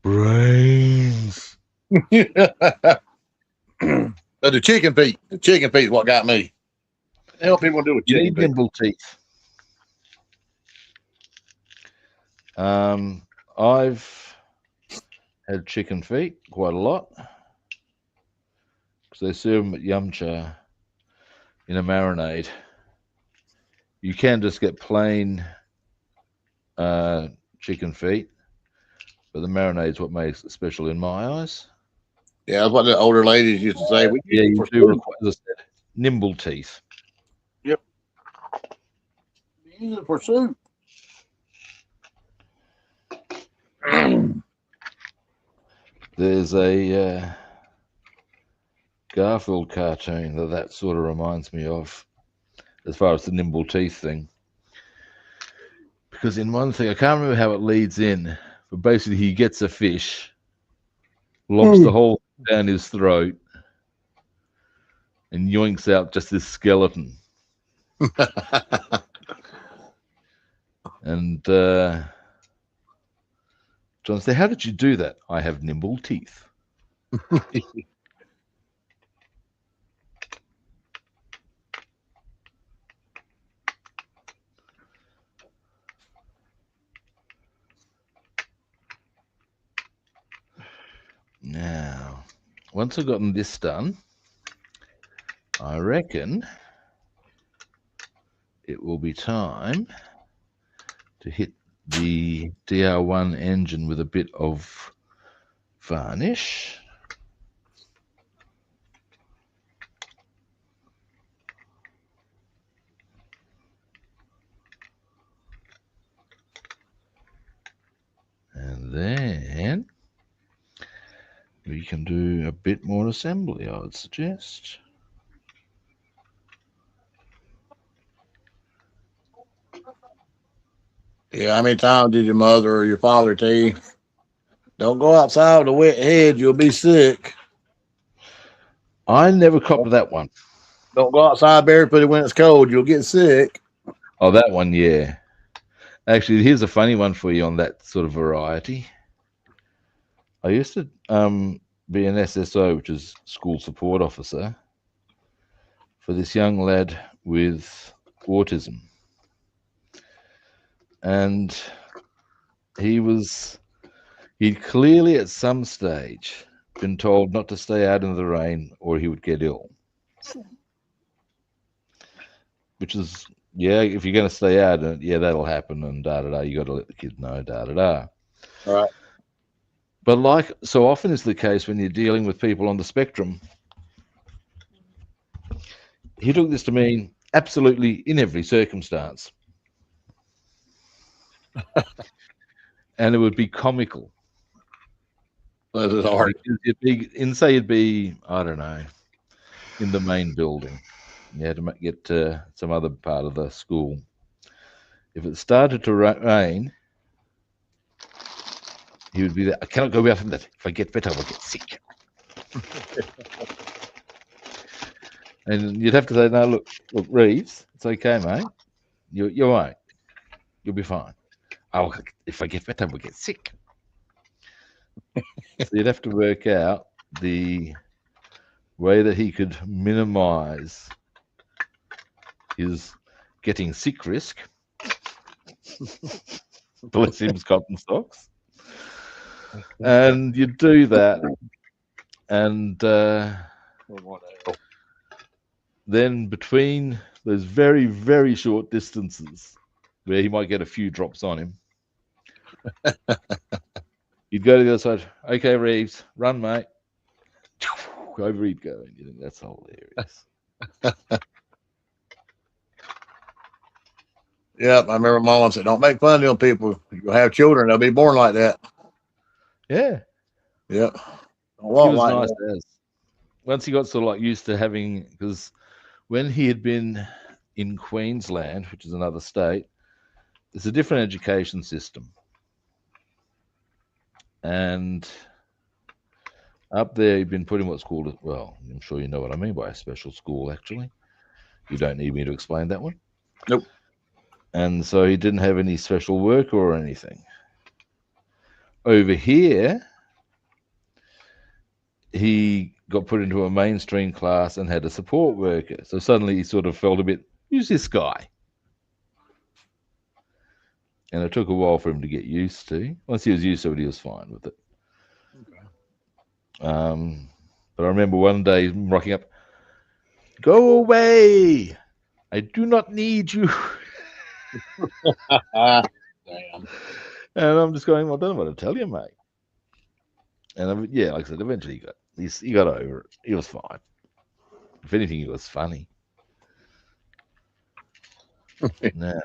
Brains. But the chicken feet is what got me. What the hell people do with chicken feet? Nimble teeth. I've had chicken feet quite a lot because they serve them at Yumcha in a marinade. You can just get plain chicken feet, but the marinade's what makes it special in my eyes. Yeah, that's what the older ladies used to say. You do require, as I said, nimble teeth. Yep. Use it for soup. There's a Garfield cartoon that sort of reminds me of, as far as the nimble teeth thing. Because in one thing, I can't remember how it leads in, But basically, he gets a fish, lobs the whole down his throat, and yoinks out just this skeleton. And John said, "How did you do that?" "I have nimble teeth." Now, once I've gotten this done, I reckon it will be time to hit the DR1 engine with a bit of varnish. And then we can do a bit more assembly, I would suggest. Yeah, how many times did your mother or your father tell you, don't go outside with a wet head, you'll be sick? I never copped that one. Don't go outside barefoot when it's cold, you'll get sick. Oh, that one, yeah. Actually, here's a funny one for you on that sort of variety. I used to be an SSO, which is school support officer, for this young lad with autism. And he'd clearly at some stage been told not to stay out in the rain or he would get ill. Which is, yeah, if you're going to stay out, yeah, that'll happen, and da-da-da, you got to let the kid know, da-da-da. All right. But like so often is the case when you're dealing with people on the spectrum, he took this to mean absolutely in every circumstance. And it would be comical. That is hard. It'd be, I don't know, in the main building. You had to get to some other part of the school. If it started to rain, he would be there. I cannot go out from that. If I get wet, I will get sick. And you'd have to say, no, look, Reeves, it's okay, mate. You won't. You'll be fine. If I get wet, I will get sick. So you'd have to work out the way that he could minimize his getting sick risk. Bless him's cotton socks. And you do that, and then between those very, very short distances where he might get a few drops on him, you'd go to the other side. Okay, Reeves, run, mate. Over he'd go. And you think that's hilarious. Yep, I remember Mom said, don't make fun of them people. You'll have children, they'll be born like that. Yeah. Yep. He was like nice as. Once he got sort of like used to having, because when he had been in Queensland, which is another state, it's a different education system. And up there, he'd been put in what's called, well, I'm sure you know what I mean by a special school, actually. You don't need me to explain that one. Nope. And so he didn't have any special work or anything. Over here, he got put into a mainstream class and had a support worker. So suddenly he sort of felt a bit, who's this guy? And it took a while for him to get used to. Once he was used to it, he was fine with it. Okay. But I remember one day rocking up, go away! I do not need you. Damn. And I'm just going, well, I don't know what to tell you, mate. And yeah, like I said, eventually he got over it. He was fine. If anything, he was funny. Now,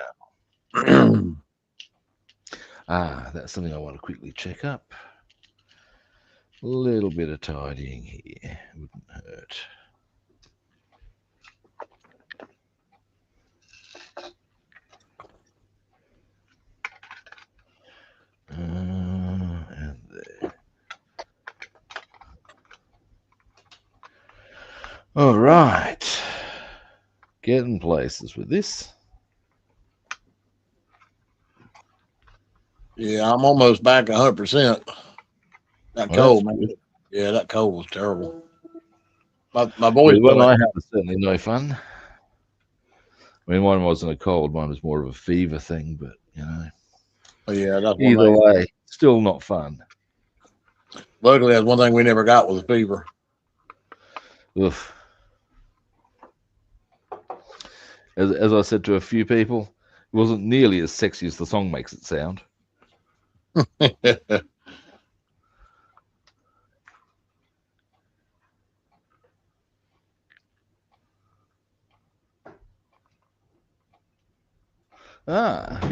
that's something I want to quickly check up. A little bit of tidying here wouldn't hurt. All right. Getting places with this. Yeah, I'm almost back 100%. That Well, cold, that's man. good. Yeah, that cold was terrible. My The boys one feel I like, had was certainly no fun. I mean, mine wasn't a cold, mine was more of a fever thing, but, you know, oh, yeah, that's one either thing. way, still not fun. Luckily, that's one thing we never got was a fever. Oof. As I said to a few people, it wasn't nearly as sexy as the song makes it sound. We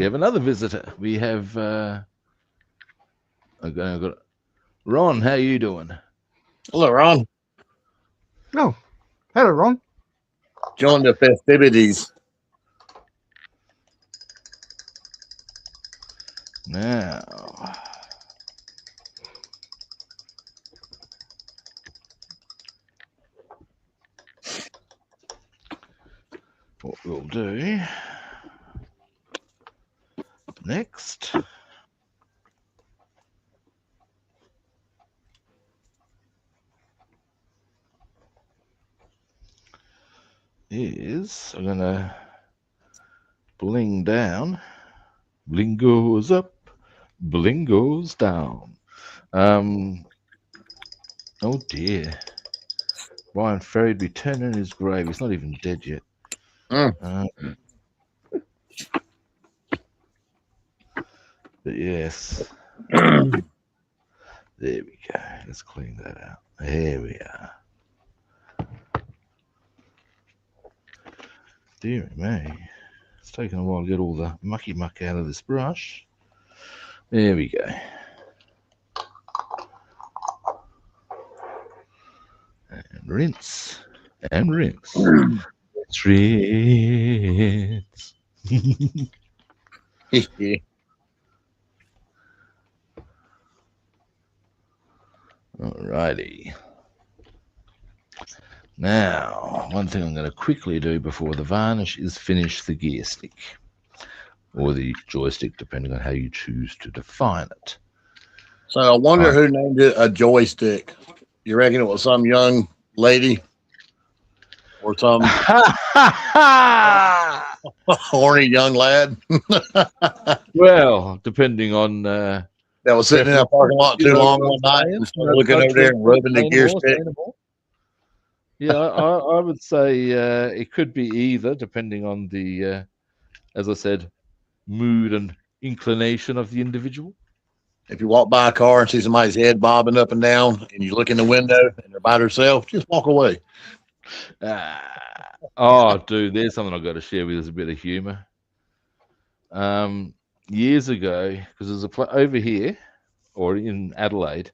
have another visitor. We have I've got Ron. How you doing? Hello, Ron. Oh, hello, Ron. Join the festivities. Now, what we'll do next is I'm gonna bling down. Bling goes up, bling goes down. Oh dear. Brian Ferry'd be turning in his grave. He's not even dead yet. But yes. There we go. Let's clean that out. There we are. Dear me. It's taken a while to get all the mucky muck out of this brush. There we go. And rinse. And rinse. Let's rinse. Alrighty. Now, one thing I'm going to quickly do before the varnish is finish the gear stick. Or the joystick, depending on how you choose to define it. So I wonder who named it a joystick. You reckon it was some young lady or some horny young lad Well, depending on that was sitting in that parking lot too long one night and started looking over there and rubbing the gear stick? Yeah, I would say it could be either, depending on the, as I said, mood and inclination of the individual. If you walk by a car and see somebody's head bobbing up and down and you look in the window and they're by themselves, just walk away. Oh, dude, there's something I've got to share with you. There's a bit of humor. Years ago, because there's a over here, or in Adelaide,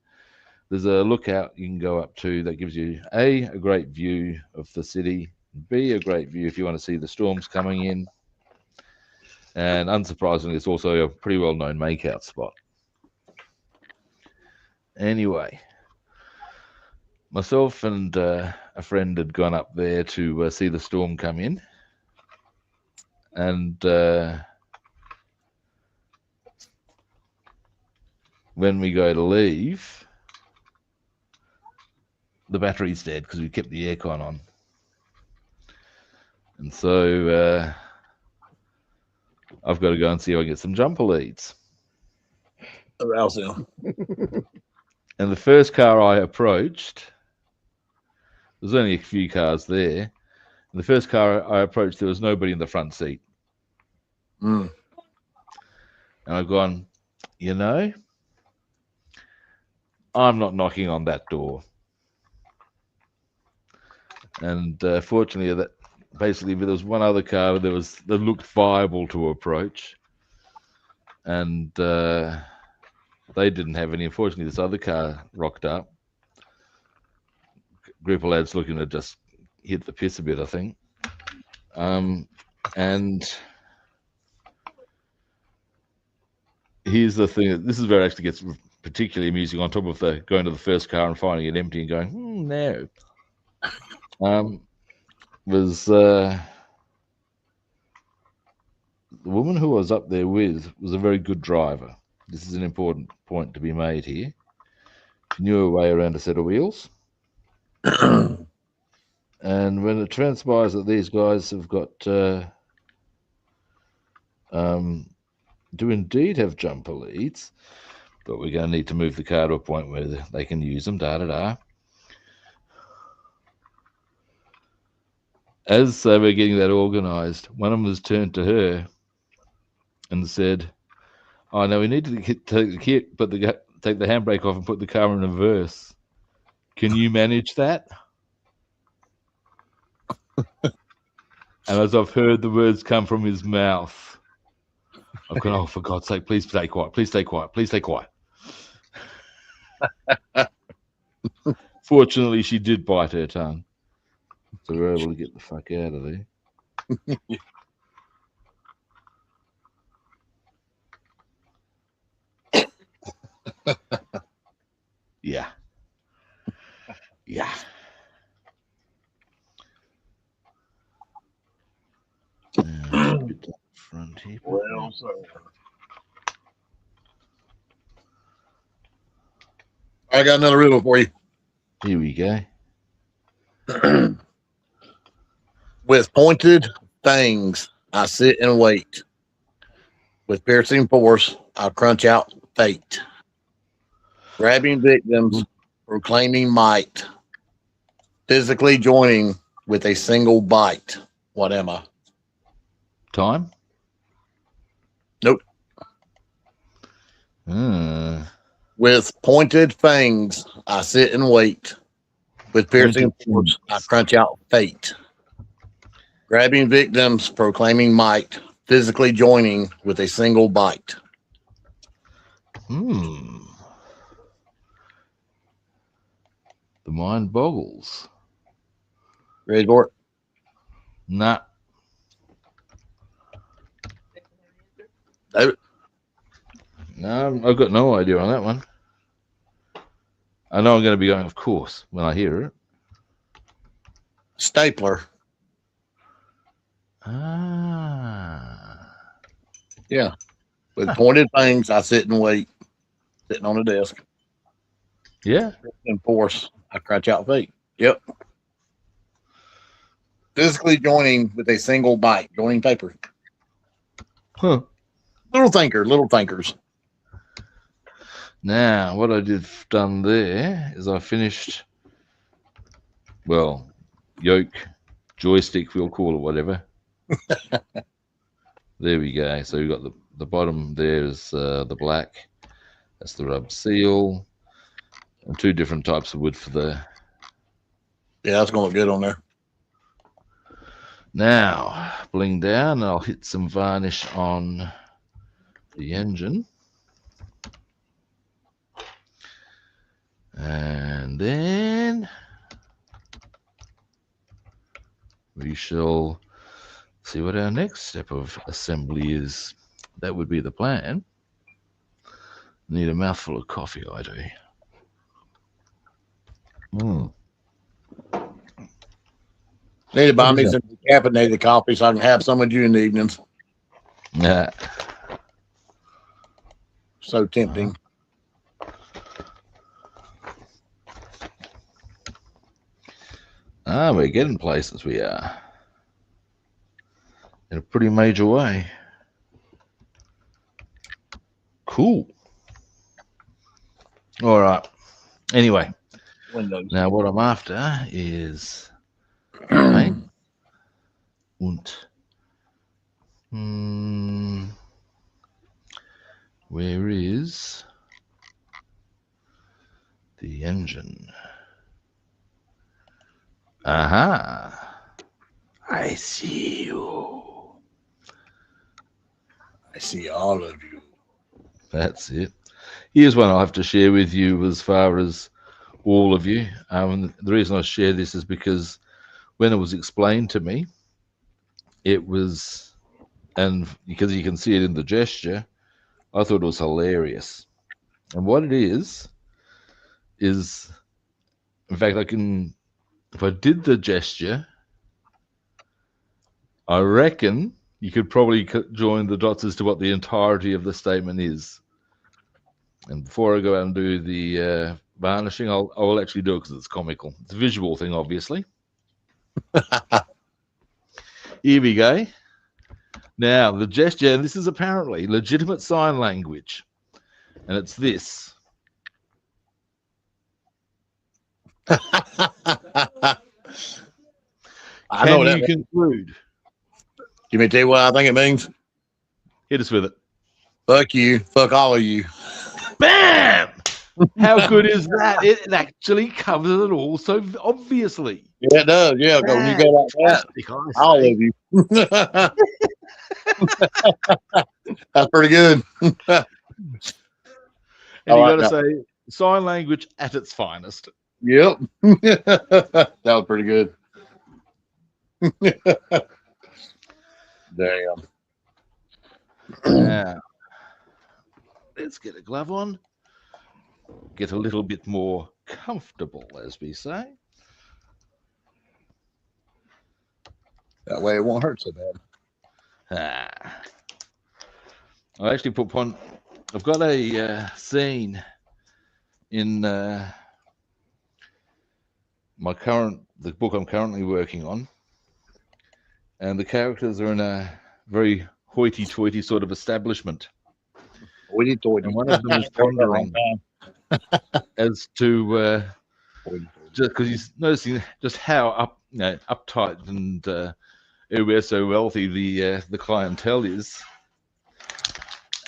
there's a lookout you can go up to that gives you a great view of the city, B, a great view if you want to see the storms coming in, and unsurprisingly, it's also a pretty well-known makeout spot. Anyway, myself and a friend had gone up there to see the storm come in, and when we go to leave, the battery's dead because we kept the aircon on. And so I've got to go and see if I can get some jumper leads. Arouse him. And the first car I approached, there's only a few cars there. And the first car I approached, there was nobody in the front seat. And I've gone, you know, I'm not knocking on that door. And fortunately, that basically there was one other car that looked viable to approach, and they didn't have any. Unfortunately, this other car rocked up. Group of lads looking to just hit the piss a bit, I think. And here's the thing: this is where it actually gets particularly amusing. On top of the going to the first car and finding it empty and going, no. Was the woman who I was up there with was a very good driver. This is an important point to be made here. She knew her way around a set of wheels. And when it transpires that these guys have got do indeed have jumper leads, but we're going to need to move the car to a point where they can use them, As they were getting that organised, one of them was turned to her and said, "Oh no, we need to take the handbrake off and put the car in reverse. Can you manage that?" And as I've heard the words come from his mouth, I've gone, "Oh, for God's sake, please stay quiet. Please stay quiet. Please stay quiet." Fortunately, she did bite her tongue, so we were able to get the fuck out of there. Yeah. Yeah. Front here. Well, sir. I got another riddle for you. Here we go. With pointed fangs, I sit and wait. With piercing force, I crunch out fate. Grabbing victims, proclaiming might. Physically joining with a single bite. What am I? Time? Nope. With pointed fangs, I sit and wait. With piercing force, I crunch out fate. Grabbing victims, proclaiming might. Physically joining with a single bite. The mind boggles. Ready for it? Nah. David? No, I've got no idea on that one. I know I'm going to be going, of course, when I hear it. Stapler. Yeah. With pointed fangs, I sit and wait. Sitting on the desk. Yeah. In force, I crunch out fate. Yep. Physically joining with a single bite. Joining paper. Huh. Little thinkers. Now, what I done there is I finished, well, yoke, joystick, we'll call it whatever. There we go. So we've got the bottom there is the black. That's the rub seal. And two different types of wood for the... Yeah, that's going to look good on there. Now, bling down, and I'll hit some varnish on the engine. And then we shall see what our next step of assembly is. That would be the plan. Need a mouthful of coffee, I do. Need to buy me some decaffeinated coffee so I can have some with you in the evenings. Yeah. So tempting. We're getting places, we are. In a pretty major way. Cool. All right. Anyway, Windows. now what I'm after is paint. Where is the engine? Aha. I see you. I see all of you. That's it. Here's one I'll have to share with you as far as all of you. The reason I share this is because when it was explained to me, it was, and because you can see it in the gesture, I thought it was hilarious. And what it is, in fact, I can if I did the gesture, I reckon you could probably join the dots as to what the entirety of the statement is. And before I go out and do the varnishing, I will actually do it because it's comical. It's a visual thing, obviously. Here we go. Now, the gesture, and this is apparently legitimate sign language, and it's this. I know Can that. you conclude? You may tell you what I think it means. Hit us with it. Fuck you. Fuck all of you. Bam! How good is that? It actually covers it all so obviously. Yeah, it does. Yeah, because you go like that, all of you. That's pretty good. And you got to say sign language at its finest. Yep. That was pretty good. Damn. Now, let's get a glove on. Get a little bit more comfortable, as we say. That way it won't hurt so bad. I actually put on. I've got a scene in the book I'm currently working on, and the characters are in a very hoity-toity sort of establishment. And one of them is pondering as to just because he's noticing just how uptight and everywhere so wealthy the clientele is,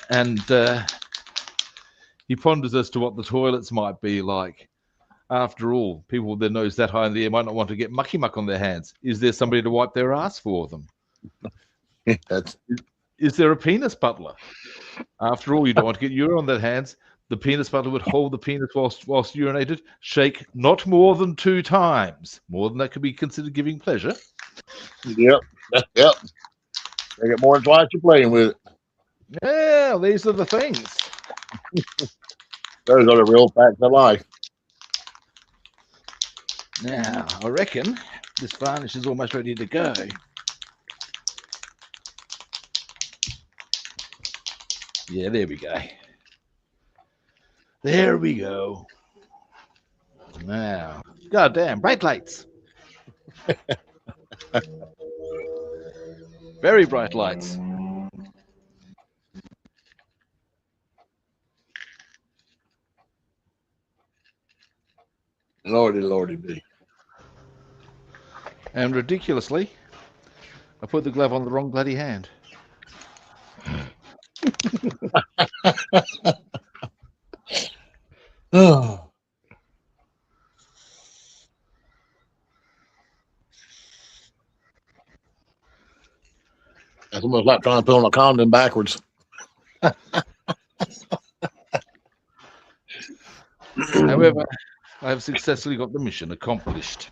and he ponders as to what the toilets might be like. After all, people with their nose that high in the air might not want to get mucky muck on their hands. Is there somebody to wipe their ass for them? Is there a penis butler? After all, you don't want to get urine on their hands. The penis butler would hold the penis whilst urinated, shake not more than 2 times. More than that could be considered giving pleasure. Yep. Yep. They get more than twice you're playing with it. Yeah, these are the things. Those are the real facts of life. Now, I reckon this varnish is almost ready to go. Yeah, there we go. There we go. Now, goddamn, bright lights. Very bright lights. Lordy be. And ridiculously, I put the glove on the wrong bloody hand. Oh. That's almost like trying to put on a condom backwards. However, I have successfully got the mission accomplished.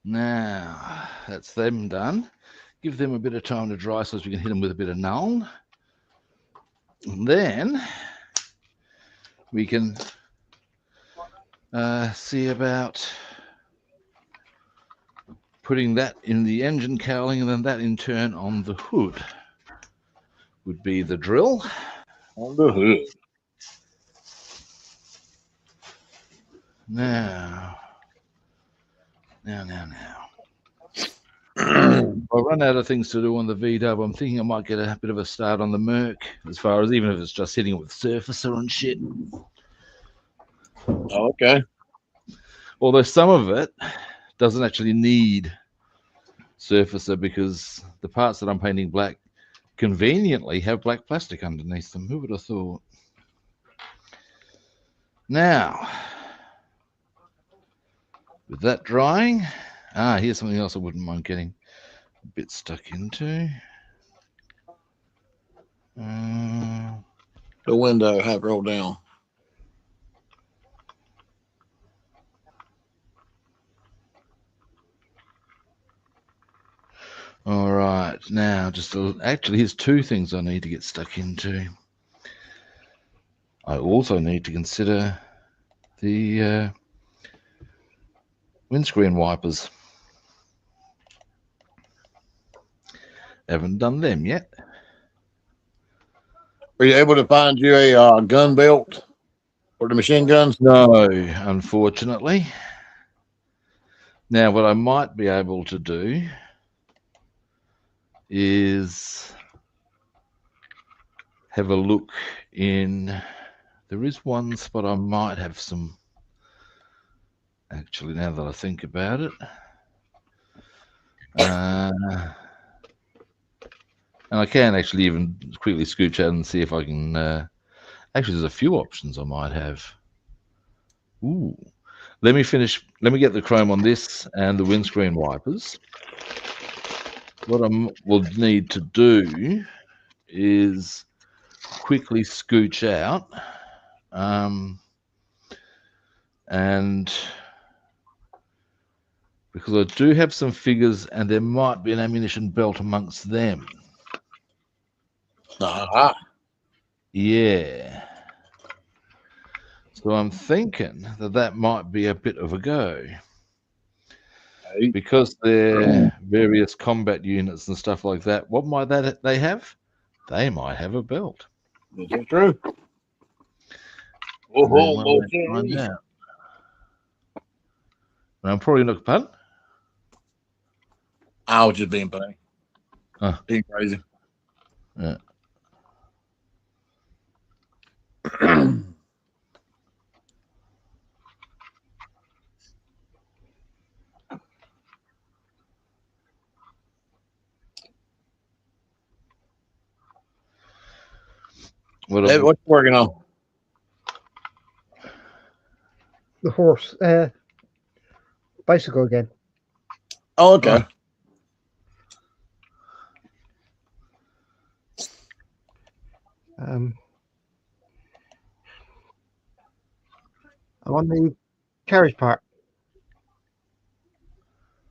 Now, that's them done. Give them a bit of time to dry so as we can hit them with a bit of null. And then we can see about putting that in the engine cowling, and then that in turn on the hood would be the drill. On the hood. Now. I'll run out of things to do on the VW. I'm thinking I might get a bit of a start on the Merc, as far as even if it's just hitting it with surfacer and shit. Oh, okay. Although some of it doesn't actually need surfacer because the parts that I'm painting black conveniently have black plastic underneath them. Who would have thought? Now, with that drying, here's something else I wouldn't mind getting a bit stuck into. The window have rolled down. All right. now, actually, here's two things I need to get stuck into. I also need to consider the windscreen wipers. Haven't done them yet. Are you able to find you a gun belt for the machine guns? No, unfortunately. Now, what I might be able to do is have a look in. There is one spot I might have some. Actually, now that I think about it, and I can actually even quickly scooch out and see if I can. Actually, there's a few options I might have. Ooh, let me finish. Let me get the chrome on this and the windscreen wipers. What I will need to do is quickly scooch out, and because I do have some figures and there might be an ammunition belt amongst them. Yeah. So I'm thinking that might be a bit of a go. Because they're various combat units and stuff like that, what might they have? They might have a belt. Is that true? Find out. I'm probably not pun. I was just being funny. Being crazy. Yeah. What you working on? The horse, bicycle again. Oh, okay. I'm on the carriage part.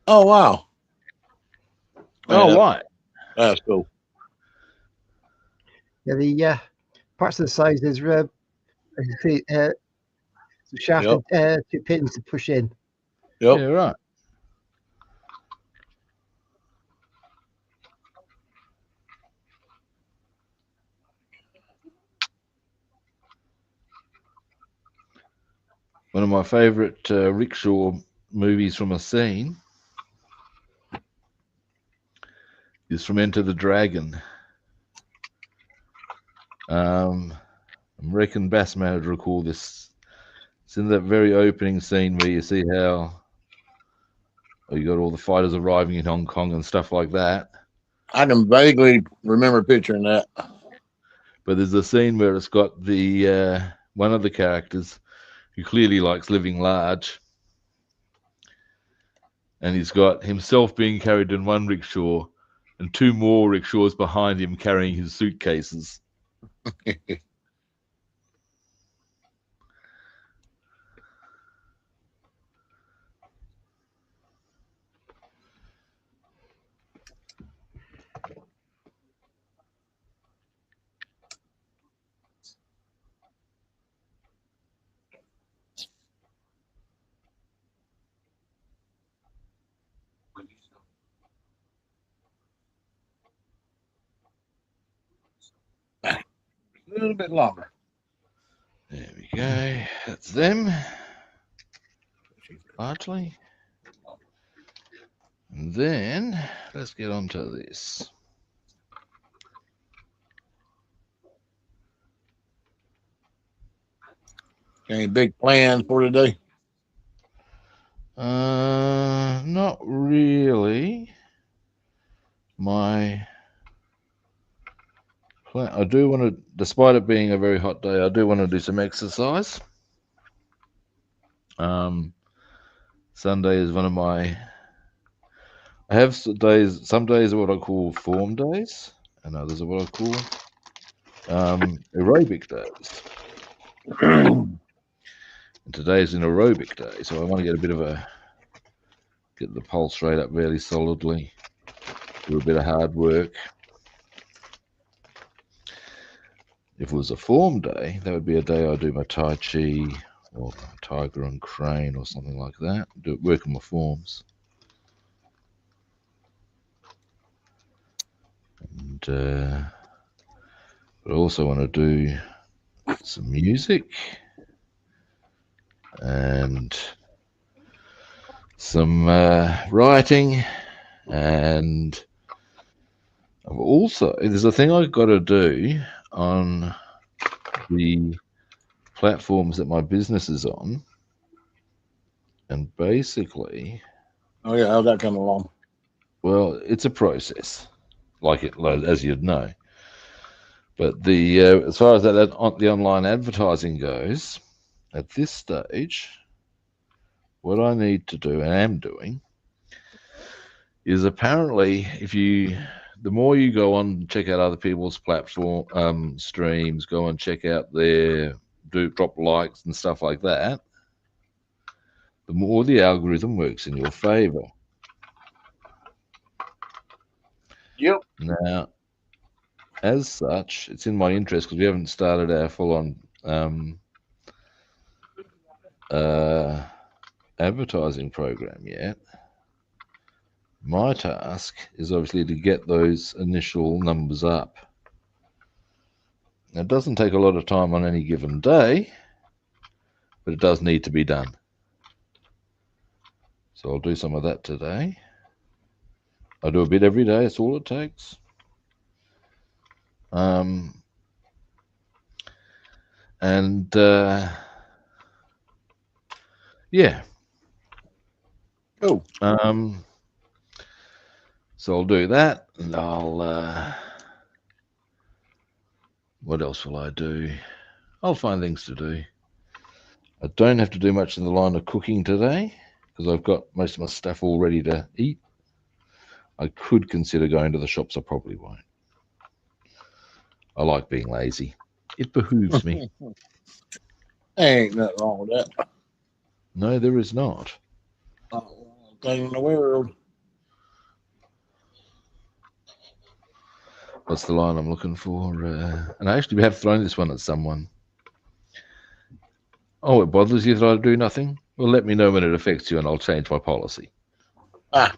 Oh, wow. Oh, right. That's cool. Yeah, the parts of the sides is as you see, the shaft and two pins to push in. Yep. Yeah, right. One of my favourite rickshaw movies from a scene is from Enter the Dragon. I reckon Bassman would recall this. It's in that very opening scene where you see how you got all the fighters arriving in Hong Kong and stuff like that. I can vaguely remember picturing that. But there's a scene where it's got the one of the characters who clearly likes living large, and he's got himself being carried in one rickshaw and two more rickshaws behind him carrying his suitcases. A little bit longer. There we go. That's them, largely. And then let's get on to this. Any big plans for today? Not really. My plan, I do want to, despite it being a very hot day, I do want to do some exercise. Sunday is one of my, I have some days are what I call form days, and others are what I call aerobic days. And today is an aerobic day, so I want to get a bit of get the pulse rate up fairly solidly. do a bit of hard work. If it was a form day, that would be a day I do my Tai Chi or Tiger and Crane or something like that. Work on my forms. And but I also want to do some music and some writing, and I've also, there's a thing I've got to do on the platforms that my business is on, and basically, Oh yeah, how's that coming along? well, it's a process, like as you'd know. But the as far as the online advertising goes, at this stage, what I need to do and am doing is apparently, the more you go on and check out other people's platform streams, go and check out their drop likes and stuff like that, the more the algorithm works in your favor. Yep. Now, as such, it's in my interest because we haven't started our full-on advertising program yet. My task is obviously to get those initial numbers up. Now, it doesn't take a lot of time on any given day, but it does need to be done. So I'll do some of that today. I do a bit every day, that's all it takes. Yeah. Cool. So I'll do that, and I'll what else will I do? I'll find things to do. I don't have to do much in the line of cooking today because I've got most of my stuff all ready to eat. I could consider going to the shops. I probably won't. I like being lazy. It behooves me. Ain't nothing wrong with that. No, there is not. Not one thing in the world. What's the line I'm looking for? And I actually have thrown this one at someone. Oh, it bothers you that I do nothing? Well, let me know when it affects you and I'll change my policy. Then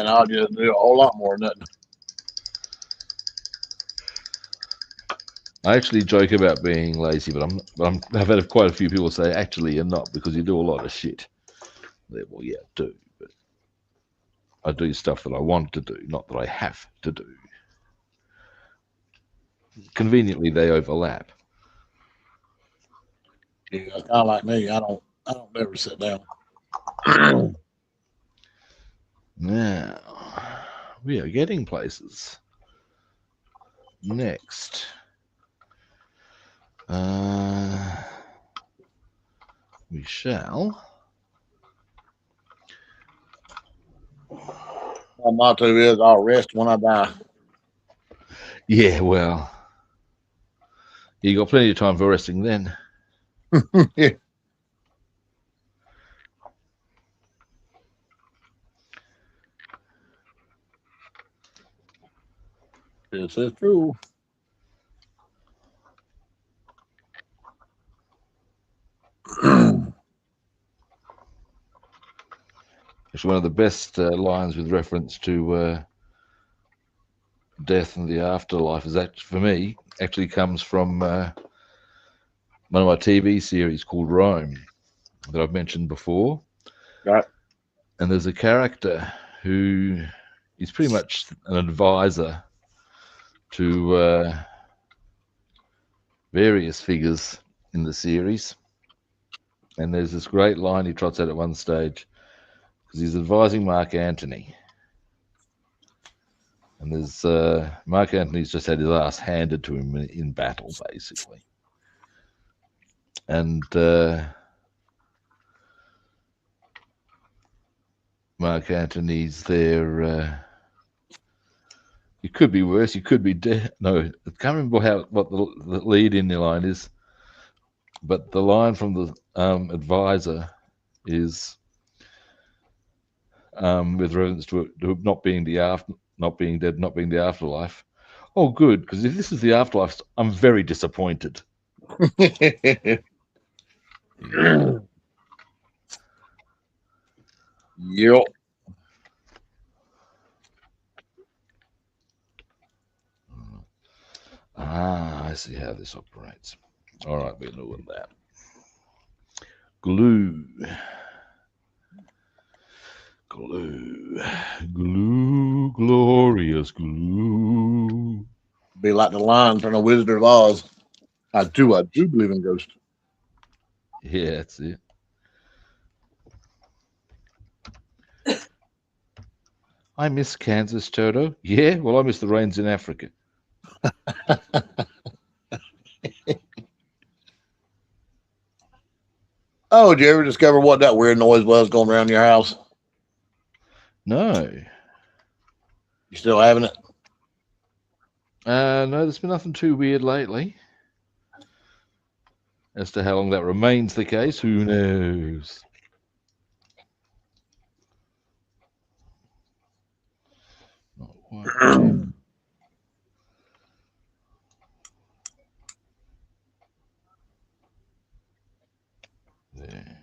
I'll just do a whole lot more than that. I actually joke about being lazy, but I've had quite a few people say, actually, you're not because you do a lot of shit. Well, yeah, I do, but I do stuff that I want to do, not that I have to do. Conveniently, they overlap. Yeah, it's kind of like me. I don't ever sit down. Now, we are getting places. Next. We shall. My motto is I'll rest when I die. Yeah, well, you got plenty of time for resting then. Yeah. This is true. It's one of the best lines with reference to death and the afterlife is actually, for me, actually comes from one of my TV series called Rome that I've mentioned before. Right. And there's a character who is pretty much an advisor to various figures in the series. And there's this great line he trots out at one stage because he's advising Mark Antony. And there's Mark Antony's just had his ass handed to him in battle, basically. And Mark Antony's there. It could be worse. You could be dead. No, I can't remember what the lead in the line is. But the line from the advisor is, with reference to not being dead, not being the afterlife. Oh, good, because if this is the afterlife, I'm very disappointed. Yep. I see how this operates. All right, we're doing that. Glue. Glue. Glue. Glorious glue. Be like the line from the Wizard of Oz. I do believe in ghosts. Yeah, that's it. I miss Kansas, Toto. Yeah, well, I miss the rains in Africa. Oh, did you ever discover what that weird noise was going around your house? No. You still having it? No, there's been nothing too weird lately. As to how long that remains the case, who knows? Not quite. There.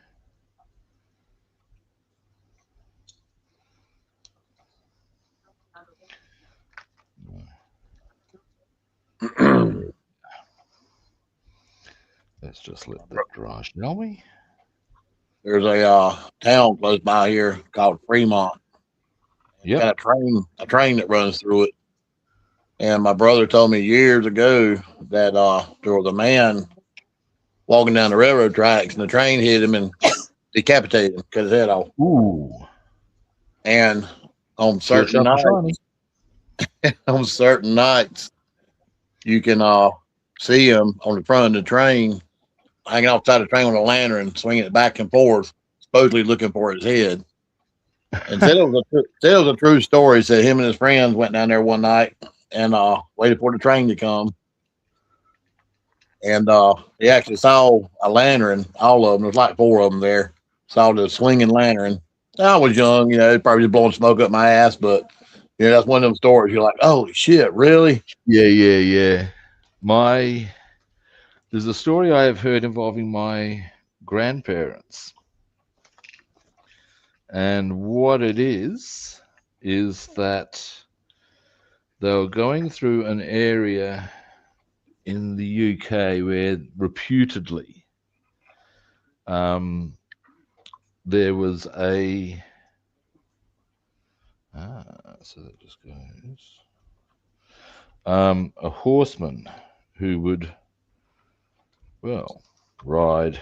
Let's just let that dry, shall we? There's a town close by here called Fremont. Yep. Got a train that runs through it. And my brother told me years ago that there was a man walking down the railroad tracks and the train hit him and decapitated him, cut his head off. Ooh. And on Still certain sharp and nights, shiny. on certain nights, you can see him on the front of the train, hanging off the side of the train with a lantern, swinging it back and forth, supposedly looking for his head. And said it was a true story. Said him and his friends went down there one night and waited for the train to come. And he actually saw a lantern, all of them. There's like 4 of them there. Saw the swinging lantern. I was young, probably just blowing smoke up my ass, but that's one of them stories. You're like, oh shit, really? Yeah. There's a story I have heard involving my grandparents. And what it is that they were going through an area in the UK where reputedly there was a so that just goes a horseman who would ride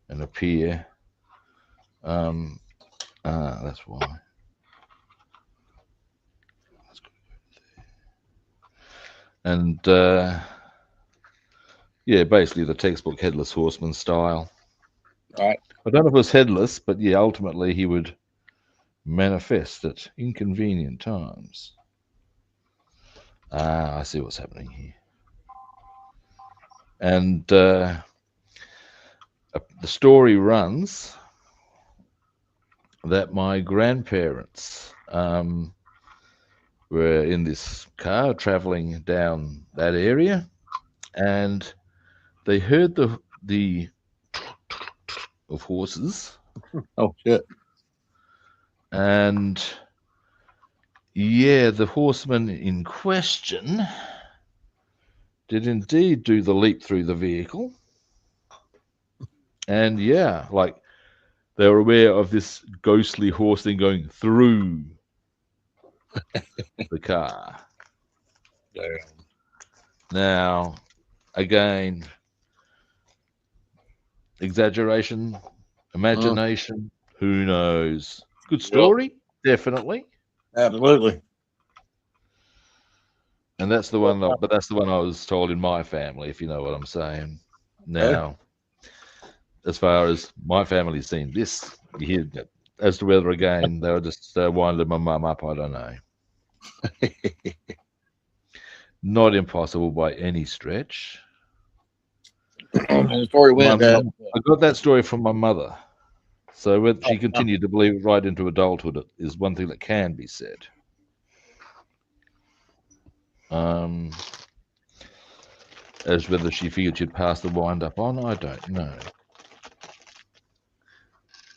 and appear that's why. And basically the textbook headless horseman style. All right. I don't know if it was headless, but ultimately he would manifest at inconvenient times. I see what's happening here. And the story runs that my grandparents were in this car traveling down that area, and they heard the of horses. Oh shit! And the horseman in question did indeed do the leap through the vehicle, and they were aware of this ghostly horse thing going through the car. Damn. Now, again, exaggeration, imagination, who knows? Good story, definitely. Absolutely. And that's the one, but that's the one I was told in my family, if you know what I'm saying. Now, as far as my family's seen this, you hear that. As to whether, again, they were just winding my mum up, I don't know. Not impossible by any stretch. And the story went that I got that story from my mother. So whether she continued to believe it right into adulthood is one thing that can be said. As whether she figured she'd pass the wind up on, I don't know.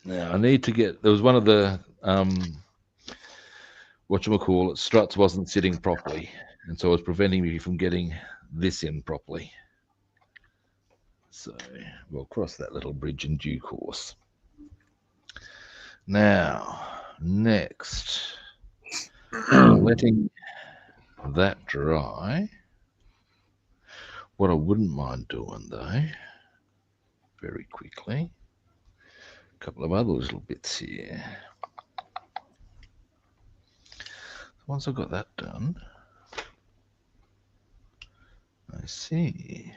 Now I need to get. There was one of the whatchamacallit, struts wasn't sitting properly, and so it was preventing me from getting this in properly. So we'll cross that little bridge in due course. Now, next, letting that dry. What I wouldn't mind doing, though, very quickly, a couple of other little bits here. Once I've got that done, I see.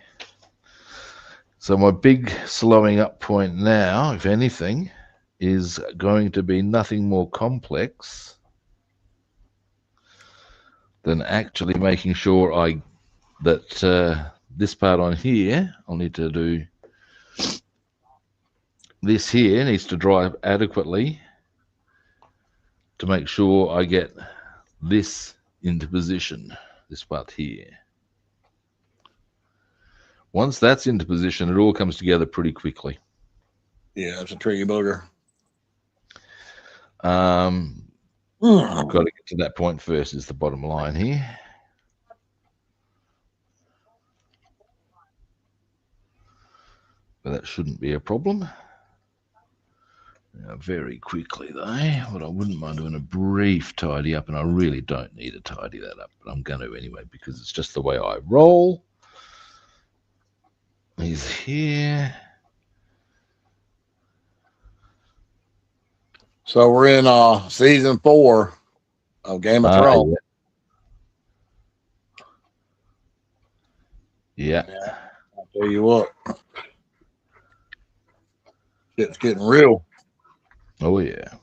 So my big slowing up point now, if anything, is going to be nothing more complex than actually making sure that this part on here, I'll need to do this here, needs to dry adequately to make sure I get this into position, this part here. Once that's into position, it all comes together pretty quickly. Yeah, it's a tricky booger. I've got to get to that point first, is the bottom line here. But that shouldn't be a problem. Now, very quickly, though, what I wouldn't mind doing a brief tidy up, and I really don't need to tidy that up, but I'm going to anyway because it's just the way I roll. He's here. So we're in season 4 of Game of Thrones. Yeah. I'll tell you what, it's getting real. Oh yeah.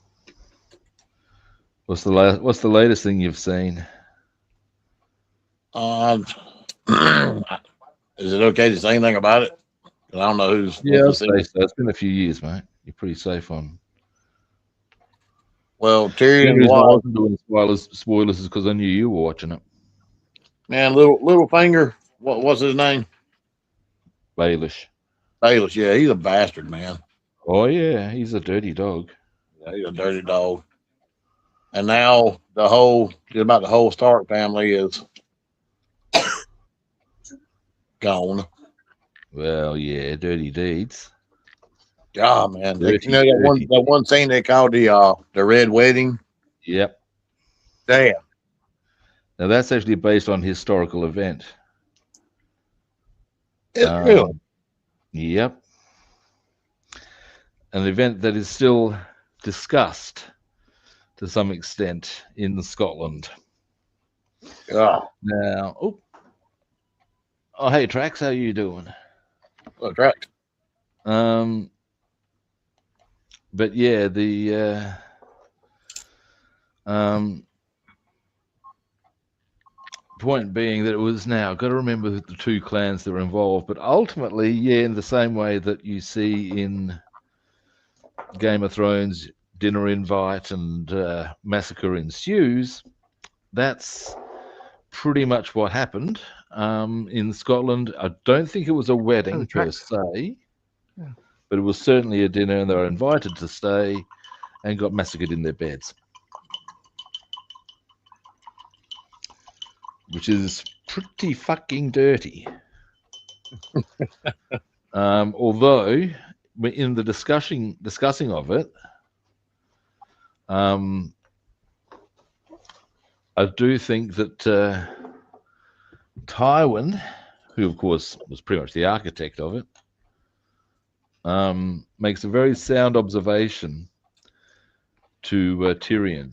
What's the latest thing you've seen? Is it okay to say anything about it? I don't know who's. Yeah, I'd say so. It's been a few years, mate. You're pretty safe on. Well, The Tyrion's reason I wife, wasn't doing spoilers is because I knew you were watching it. man, little finger. What's his name? Baelish. Baelish. Yeah, he's a bastard, man. Oh yeah, he's a dirty dog. Yeah, he's a dirty dog. And now the whole Stark family is gone. Well, yeah, dirty deeds. God, man, Dirty, that one scene they called the Red Wedding. Yep. Damn. Now that's actually based on a historical event. Really? Yep. An event that is still discussed to some extent in Scotland. Yeah. Now, oh, hey, Trax, how you doing? That's right. But yeah, the point being that it was now, got to remember the two clans that were involved, but ultimately, yeah, in the same way that you see in Game of Thrones, dinner invite and massacre ensues, that's pretty much what happened in Scotland. I don't think it was a wedding per se, but it was certainly a dinner, and they were invited to stay and got massacred in their beds, which is pretty fucking dirty. Although, in the discussing of it, I do think that Tywin, who of course was pretty much the architect of it, makes a very sound observation to Tyrion,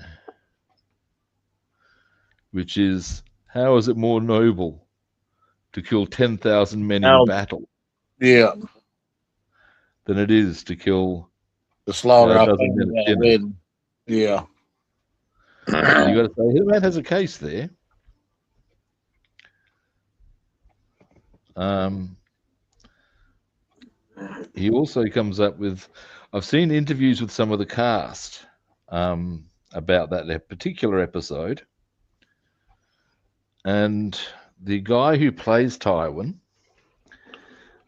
which is, how is it more noble to kill 10,000 men in battle? Yeah. Than it is to kill the slaughter. a dozen men at dinner. Yeah. You got to say, the man has a case there. he also comes up with, I've seen interviews with some of the cast about that particular episode. And the guy who plays Tywin,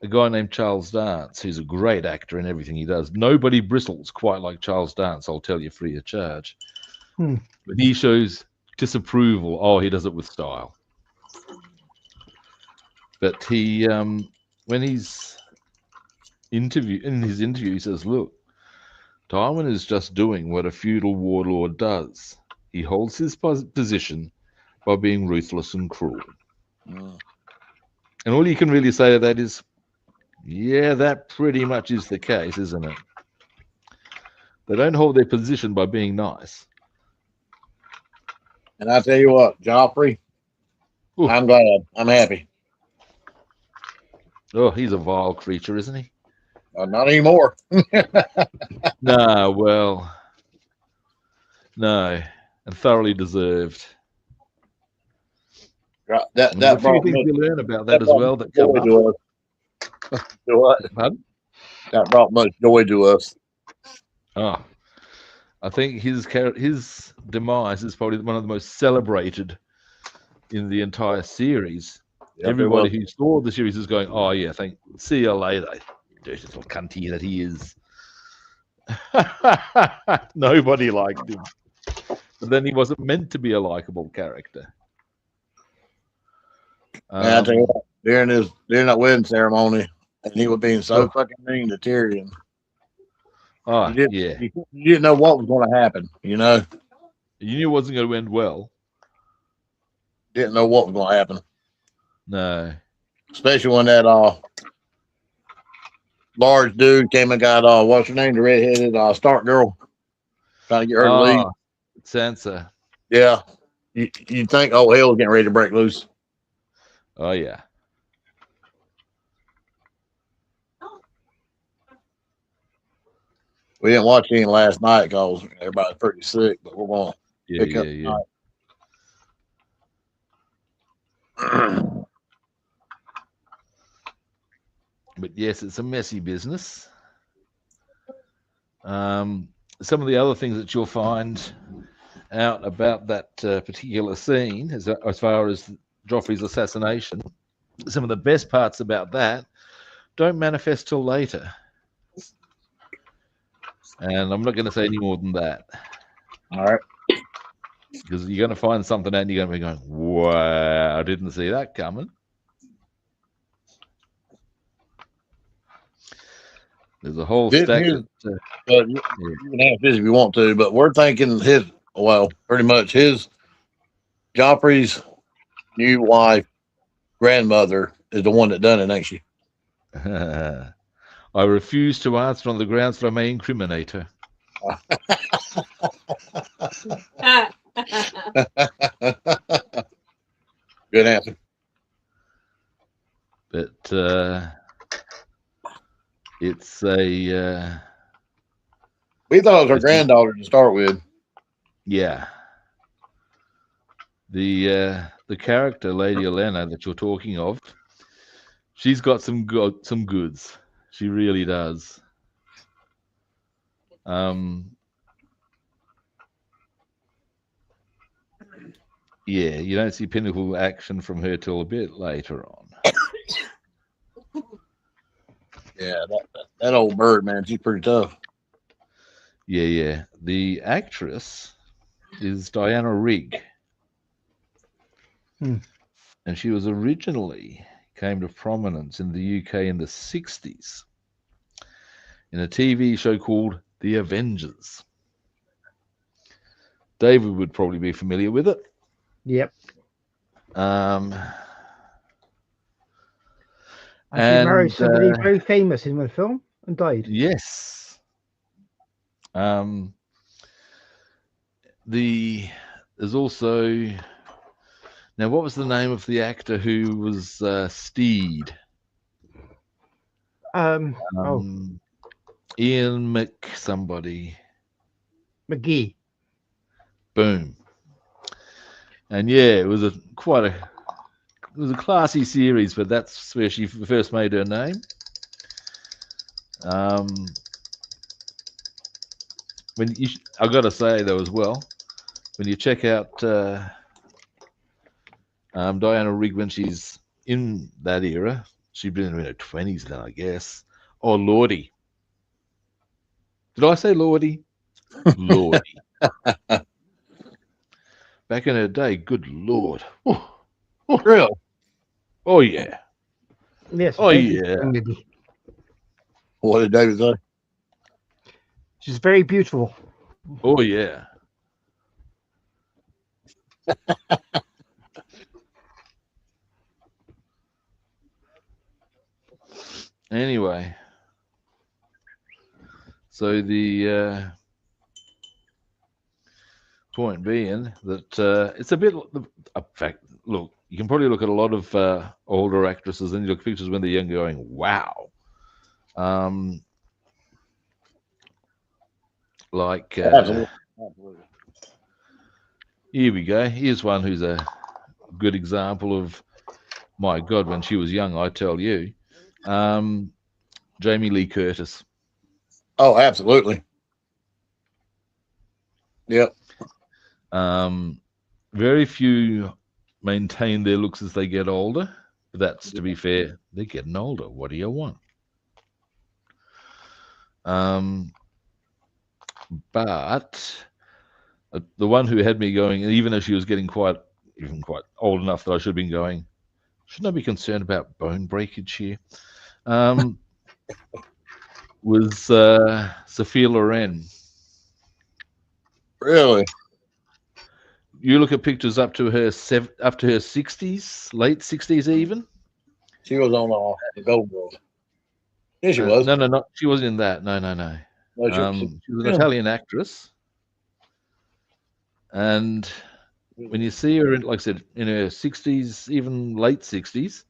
a guy named Charles Dance, who's a great actor in everything he does. Nobody bristles quite like Charles Dance, I'll tell you free of charge. Hmm. But he shows disapproval. Oh, he does it with style. But he, when he's in his interview, he says, look, Tywin is just doing what a feudal warlord does. He holds his position by being ruthless and cruel. Mm. And all you can really say to that is, yeah, that pretty much is the case, isn't it? They don't hold their position by being nice. And I tell you what, Joffrey, Ooh. I'm glad. I'm happy. Oh, he's a vile creature, isn't he? Not anymore. No, well, no, and thoroughly deserved. That There's a few things you learn about that as well that come up. to us. Do what? Pardon? That brought much joy to us. Oh, I think his demise is probably one of the most celebrated in the entire series. Yep, Everybody who saw the series is going, "Oh yeah, see you later, dirty little cunty that he is." Nobody liked him, but then he wasn't meant to be a likable character. I tell you what, during that wedding ceremony, and he was being so fucking mean to Tyrion. Oh, You yeah. didn't know what was going to happen, you know? You knew it wasn't going to end well. Didn't know what was going to happen. No. Especially when that large dude came and got, what's her name? The redheaded Stark girl. Trying to get her to leave. Sansa. Yeah. You think, oh, hell's getting ready to break loose. Oh, yeah. We didn't watch any last night because everybody's pretty sick, but we're going to pick up tonight. But yes, it's a messy business. Some of the other things that you'll find out about that particular scene, as far as Joffrey's assassination, some of the best parts about that don't manifest till later. And I'm not going to say any more than that. All right. Because you're going to find something out and you're going to be going, wow, I didn't see that coming. There's a whole stack. You can ask this if you want to, but we're thinking pretty much Joffrey's new wife, grandmother, is the one that done it, ain't she? I refuse to answer on the grounds that I may incriminate her. Good answer. But it's a... we thought it was her granddaughter to start with. Yeah. The character, Lady Olenna, that you're talking of, she's got some goods. She really does. Yeah, you don't see pinnacle action from her till a bit later on. Yeah, that old bird, man, she's pretty tough. Yeah. The actress is Diana Rigg. And she was originally came to prominence in the UK in the 60s in a TV show called The Avengers. David would probably be familiar with it. Yep. She married somebody very famous in one film and died. Yes. There's also... Now, what was the name of the actor who was Steed? Ian somebody. McGee. Boom. And yeah, it was a classy series, but that's where she first made her name. When you, I've got to say though as well, when you check out Diana Rigg when she's in that era, she'd been in her 20s then, I guess. Oh, Lordy. Did I say Lordy? Lordy. Back in her day, good Lord. Really? Oh, yeah. Yes. Oh, very yeah. maybe. What did David say? She's very beautiful. Oh, yeah. Anyway, so the point being that it's a bit. In fact, look, you can probably look at a lot of older actresses and you look at pictures when they're young, going, "Wow." Like Absolutely. here we go. Here's one who's a good example of, my God, when she was young, I tell you. Jamie Lee Curtis. Oh, absolutely. Yep. Very few maintain their looks as they get older. But that's, to be fair, they're getting older. What do you want? But the one who had me going, even as she was getting quite old enough that I should have been going, shouldn't I be concerned about bone breakage here? Was Sophia Loren. Really? You look at pictures up to her 60s, late 60s even. She was on the Gold Girls. Yeah, she was. No, she wasn't in that. No. No, She was an Italian actress. And when you see her, like I said, in her 60s, even late 60s,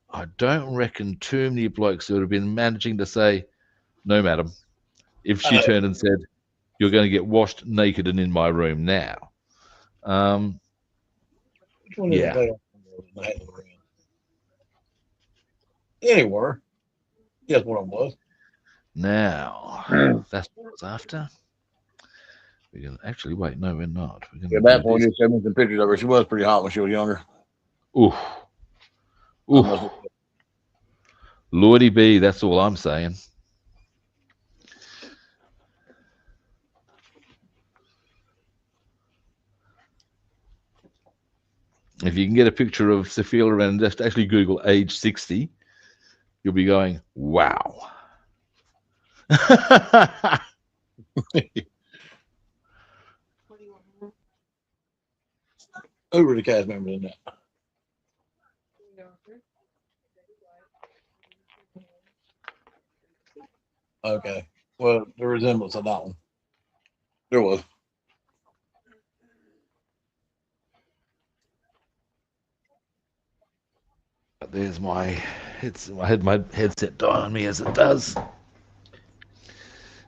I don't reckon too many blokes would have been managing to say, "No, madam," if she turned and said, "You're going to get washed naked and in my room now." Which one yeah. did they anywhere? Yes, what it was. Now, that's what I was after. We're going to actually wait. No, we're not. We're going Yeah, to that point you showed me some pictures of her. She was pretty hot when she was younger. Oof. Lordy B, that's all I'm saying. If you can get a picture of Sophia Loren and just actually Google age 60, you'll be going, wow. Who were the cast members in that? Okay. Well, the resemblance of that one. There was. There's I had my headset down on me as it does.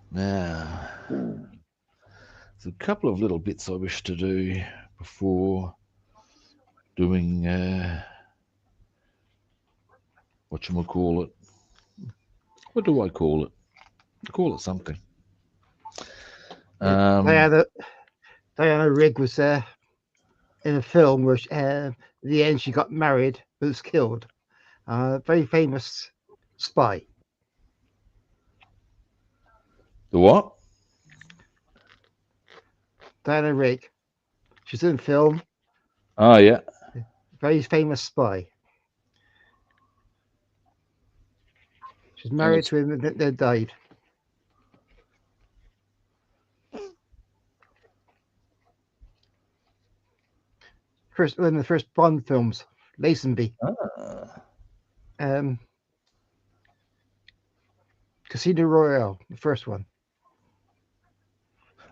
Now, there's a couple of little bits I wish to do before doing whatchamacallit. What do I call it? I call it something. Diana Rigg was in a film where at the end she got married but was killed. Very famous spy. The what? Diana Rigg. She's in film. Oh, yeah. Very famous spy. She's married to him and then died. One of the first Bond films, Lazenby. Casino Royale, the first one.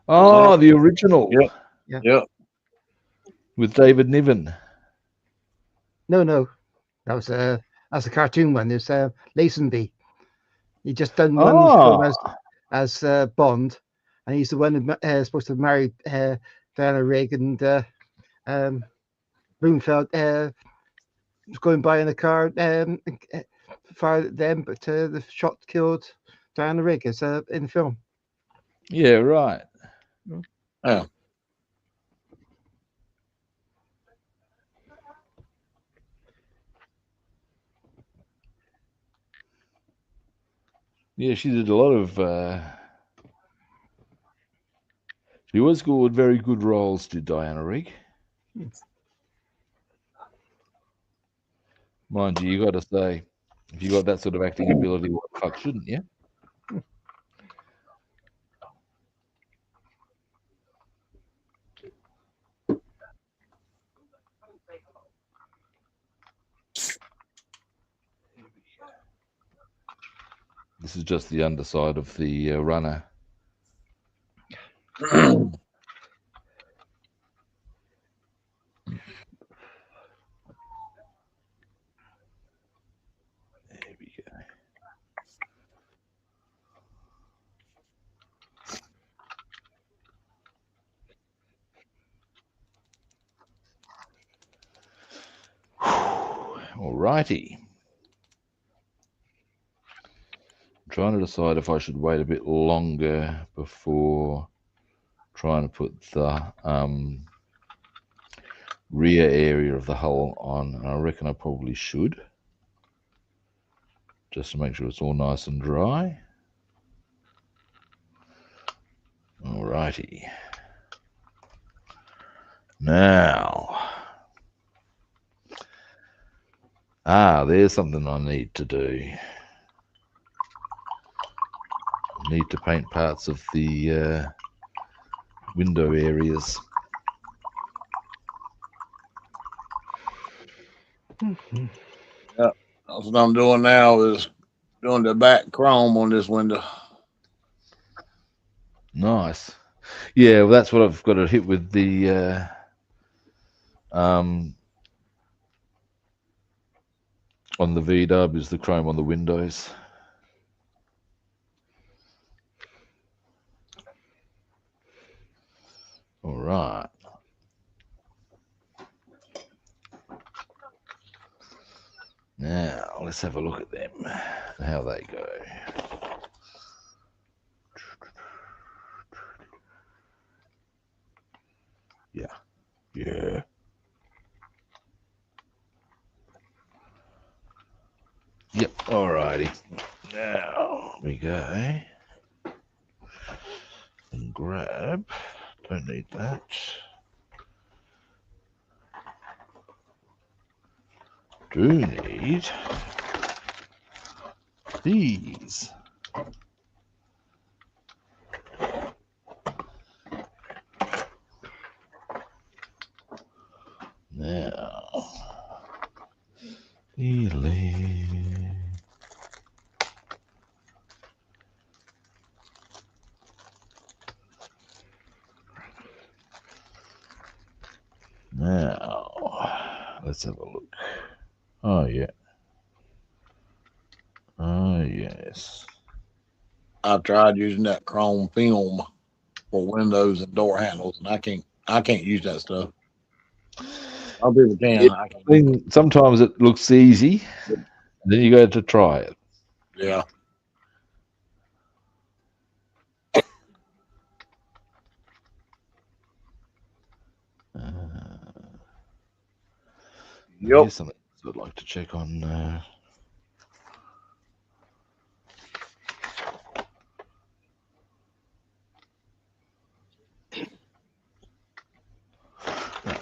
Oh, the original. Yeah. With David Niven. No, that's a cartoon one. There's Lazenby. He just done one film as Bond, and he's the one supposed to marry Diana Rigg, and Bloomfield was going by in the car, fired at them, but the shot killed Diana Rigg is in the film. Yeah, right. Yeah. Yeah, she did a lot of. She was good, very good roles, did Diana Rigg. Mind you, you got to say, if you got that sort of acting ability, what the fuck shouldn't you? This is just the underside of the runner. There we go. Alrighty. I'm trying to decide if I should wait a bit longer before trying to put the rear area of the hull on. And I reckon I probably should, just to make sure it's all nice and dry. Alrighty. Now, there's something I need to do. I need to paint parts of the window areas. That's what I'm doing now is doing the back chrome on this window. Nice. Yeah, well, that's what I've got to hit with the on the VW is the chrome on the windows. All right. Now let's have a look at them and how they go. Yeah. Yeah. Yep. Alrighty. Now we go and grab. Don't need that. Do need these. Now, now, let's have a look. Oh, yeah. Oh, yes. I tried using that chrome film for windows and door handles, and I can't use that stuff. Some people can. Yeah, I can't. sometimes it looks easy, and then you go to try it. Yeah. Yep. Here's something I'd like to check on.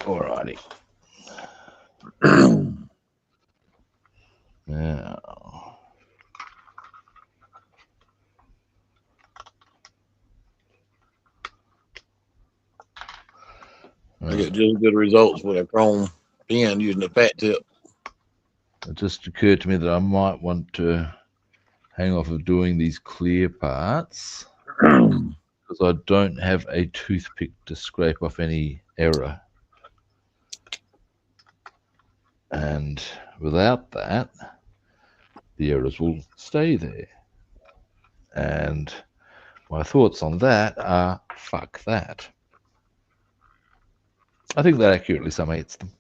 Alrighty. Now, I get just good results with a chrome pen using the fat tip. it just occurred to me that I might want to hang off of doing these clear parts because I don't have a toothpick to scrape off any error. And without that, the errors will stay there. And my thoughts on that are, fuck that. I think that accurately summates them.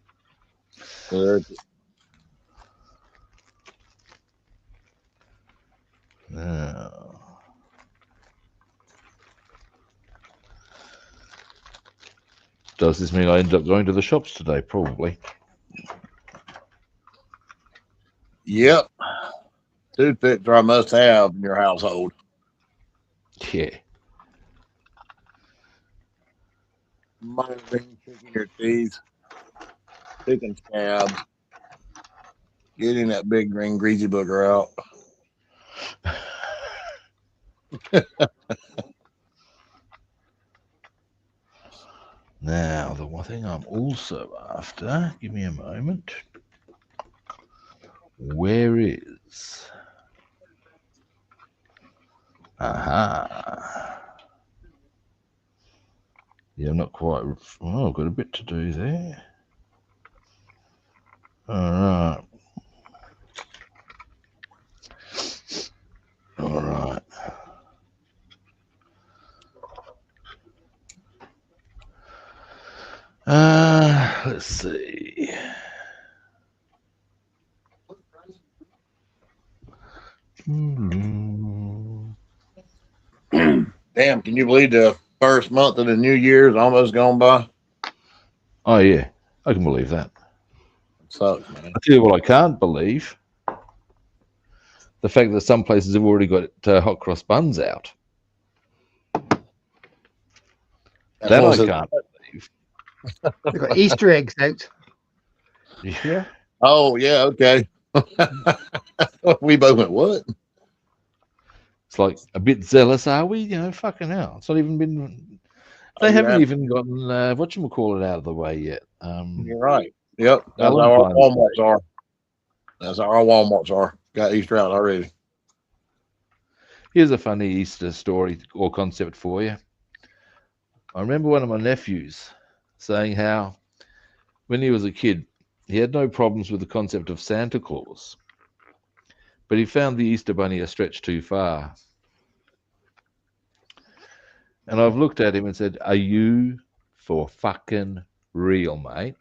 Now, Does this mean I end up going to the shops today? Probably. Yep. Toothpicks are a must-have in your household. Yeah. Molding, picking your teeth, picking scabs, getting that big green greasy booger out. Now, the one thing I'm also after, give me a moment. Where is? Aha. Yeah, I'm not quite. Oh, I've got a bit to do there. All right. All right. Let's see. Damn, can you believe the first month of the new year is almost gone by? Oh, yeah. I can believe that. It sucks, man. I tell you what I can't believe. The fact that some places have already got hot cross buns out. That I can't believe. They've got Easter eggs out. Yeah. Oh, yeah, okay. We both went, what? It's like a bit zealous, are we? You know, fucking hell. It's not even been. They haven't even gotten whatchamacallit out of the way yet. You're right. Yep. That's how our Walmarts are. That's how our Walmarts are. Got Easter out already. Here's a funny Easter story or concept for you. I remember one of my nephews saying how when he was a kid, he had no problems with the concept of Santa Claus, but he found the Easter Bunny a stretch too far. And I've looked at him and said, are you for fucking real, mate?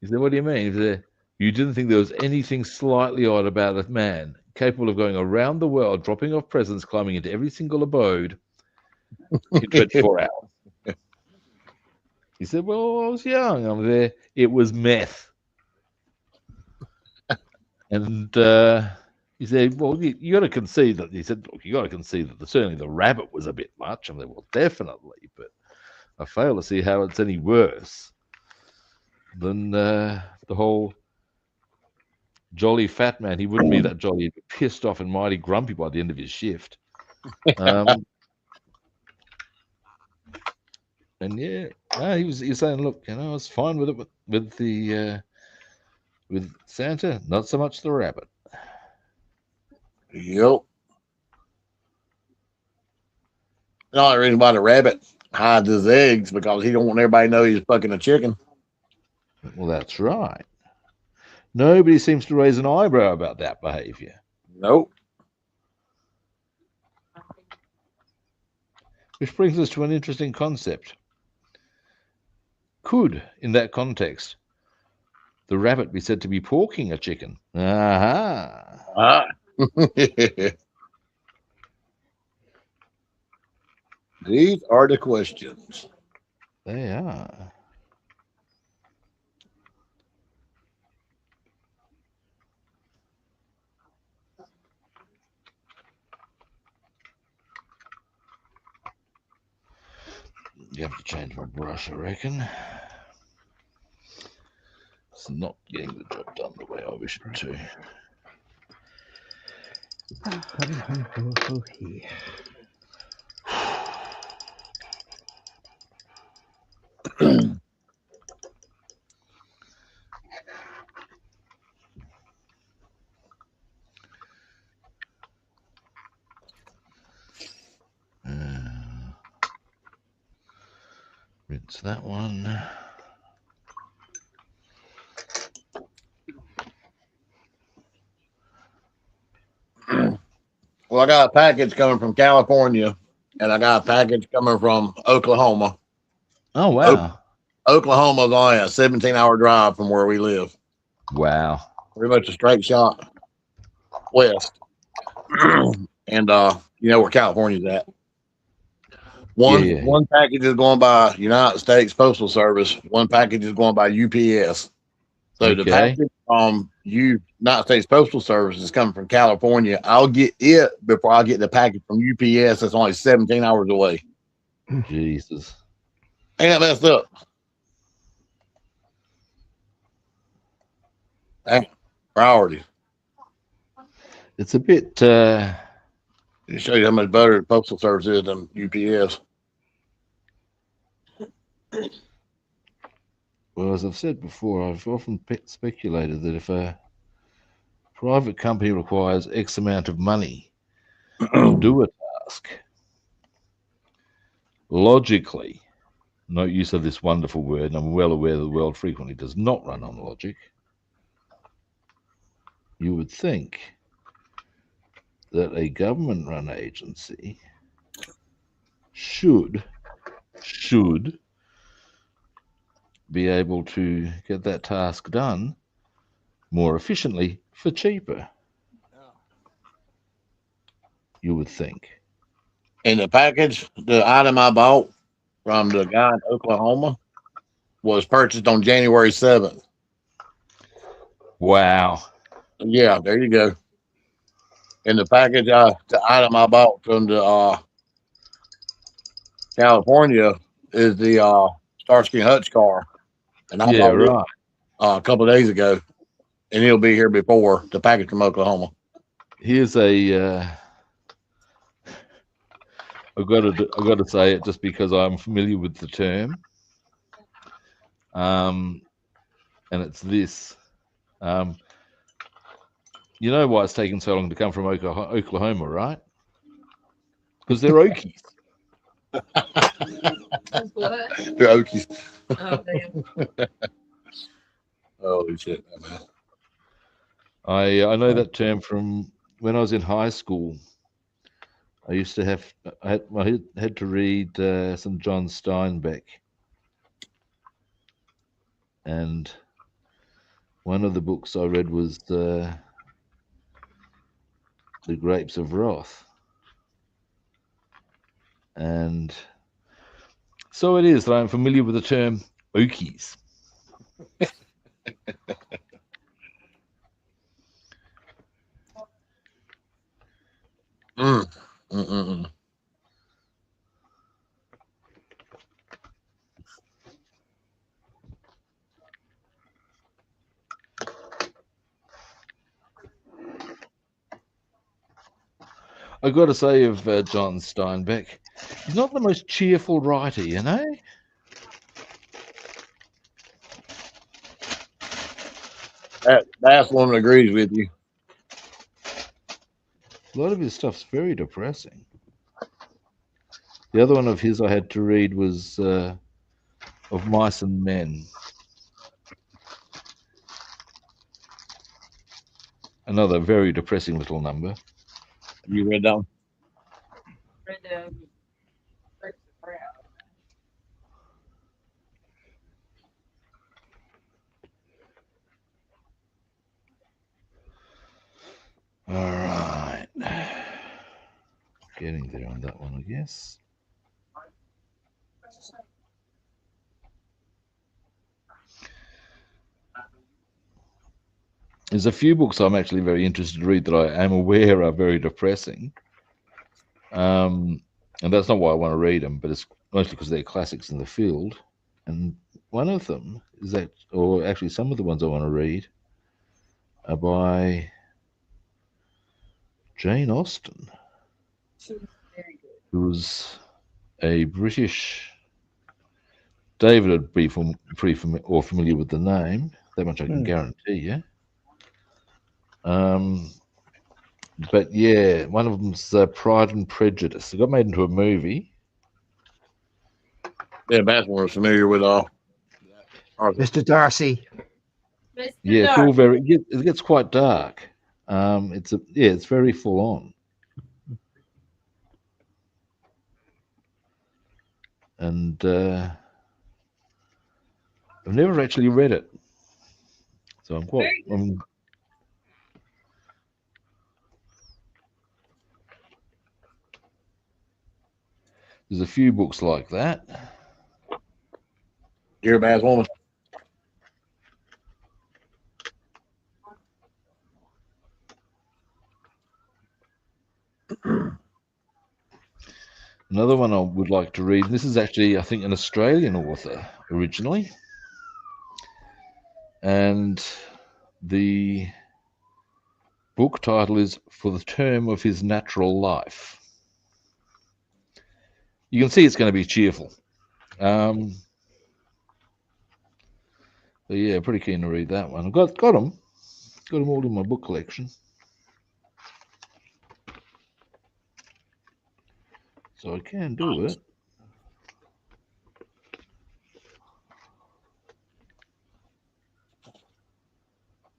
He said, what do you mean? He said, you didn't think there was anything slightly odd about a man capable of going around the world, dropping off presents, climbing into every single abode in 24 hours. He said, well, I was young. I'm there. It was meth. And he said, well, you got to concede that. He said, look, you got to concede that certainly the rabbit was a bit much. I'm there, well, definitely. But I fail to see how it's any worse than the whole jolly fat man. He wouldn't be that jolly. He'd be pissed off and mighty grumpy by the end of his shift. And yeah, no, he was saying, look, you know, I was fine with it with Santa, not so much the rabbit. Yep. The only reason why the rabbit hides his eggs because he don't want everybody to know he's fucking a chicken. Well, that's right. Nobody seems to raise an eyebrow about that behavior. Nope. Which brings us to an interesting concept. Could, in that context, the rabbit be said to be porking a chicken? Aha. Ah. These are the questions. They are. You have to change my brush, I reckon. It's not getting the job done the way I wish it to. Rinse that one. Well, I got a package coming from California, and I got a package coming from Oklahoma. Oh, wow. Oklahoma's only a 17-hour drive from where we live. Wow. Pretty much a straight shot west. And you know where California's at. One package is going by United States Postal Service. One package is going by UPS. So the package from United States Postal Service is coming from California. I'll get it before I get the package from UPS. That's only 17 hours away. Jesus. Ain't that messed up? Hey, priority. It's a bit. To show you how much better the Postal Service is than UPS. Well, as I've said before, I've often speculated that if a private company requires X amount of money to do a task, logically, no use of this wonderful word, and I'm well aware the world frequently does not run on logic, you would think that a government-run agency should be able to get that task done more efficiently for cheaper. You would think. And the package, the item I bought from the guy in Oklahoma was purchased on January 7th. Wow. Yeah, there you go. And the package, the item I bought from the California is the Starsky Hutch car. And I bought it a couple of days ago. And it'll be here before the package from Oklahoma. Here's a I've got to say it just because I'm familiar with the term. And it's this. You know why it's taken so long to come from Oklahoma, right? Because they're Okies. What? They're Okies. Oh, damn. Holy shit, man. I know that term from when I was in high school. I used to have I had to read some John Steinbeck, and one of the books I read was The Grapes of Wrath, and so it is that I'm familiar with the term Okies. I got to say of John Steinbeck, he's not the most cheerful writer, you know. That woman agrees with you. A lot of his stuff's very depressing. The other one of his I had to read was Of Mice and Men. Another very depressing little number. You read that one? All right. Getting there on that one, I guess. There's a few books I'm actually very interested to read that I am aware are very depressing. And that's not why I want to read them, but it's mostly because they're classics in the field. And one of them is that, or actually some of the ones I want to read are by Jane Austen, who was a British. David would be pretty familiar with the name. That much I can guarantee you. But yeah, one of them's Pride and Prejudice. It got made into a movie. Yeah, Bassman was familiar with Mr. Darcy. Yeah, it's all very. It gets quite dark. It's very full on. And I've never actually read it, so I'm quite. There's a few books like that. You're a bad woman. Another one I would like to read. This is actually, I think, an Australian author originally. And the book title is For the Term of His Natural Life. You can see it's going to be cheerful. But yeah, pretty keen to read that one. I've got them. Got them all in my book collection. So I can do it.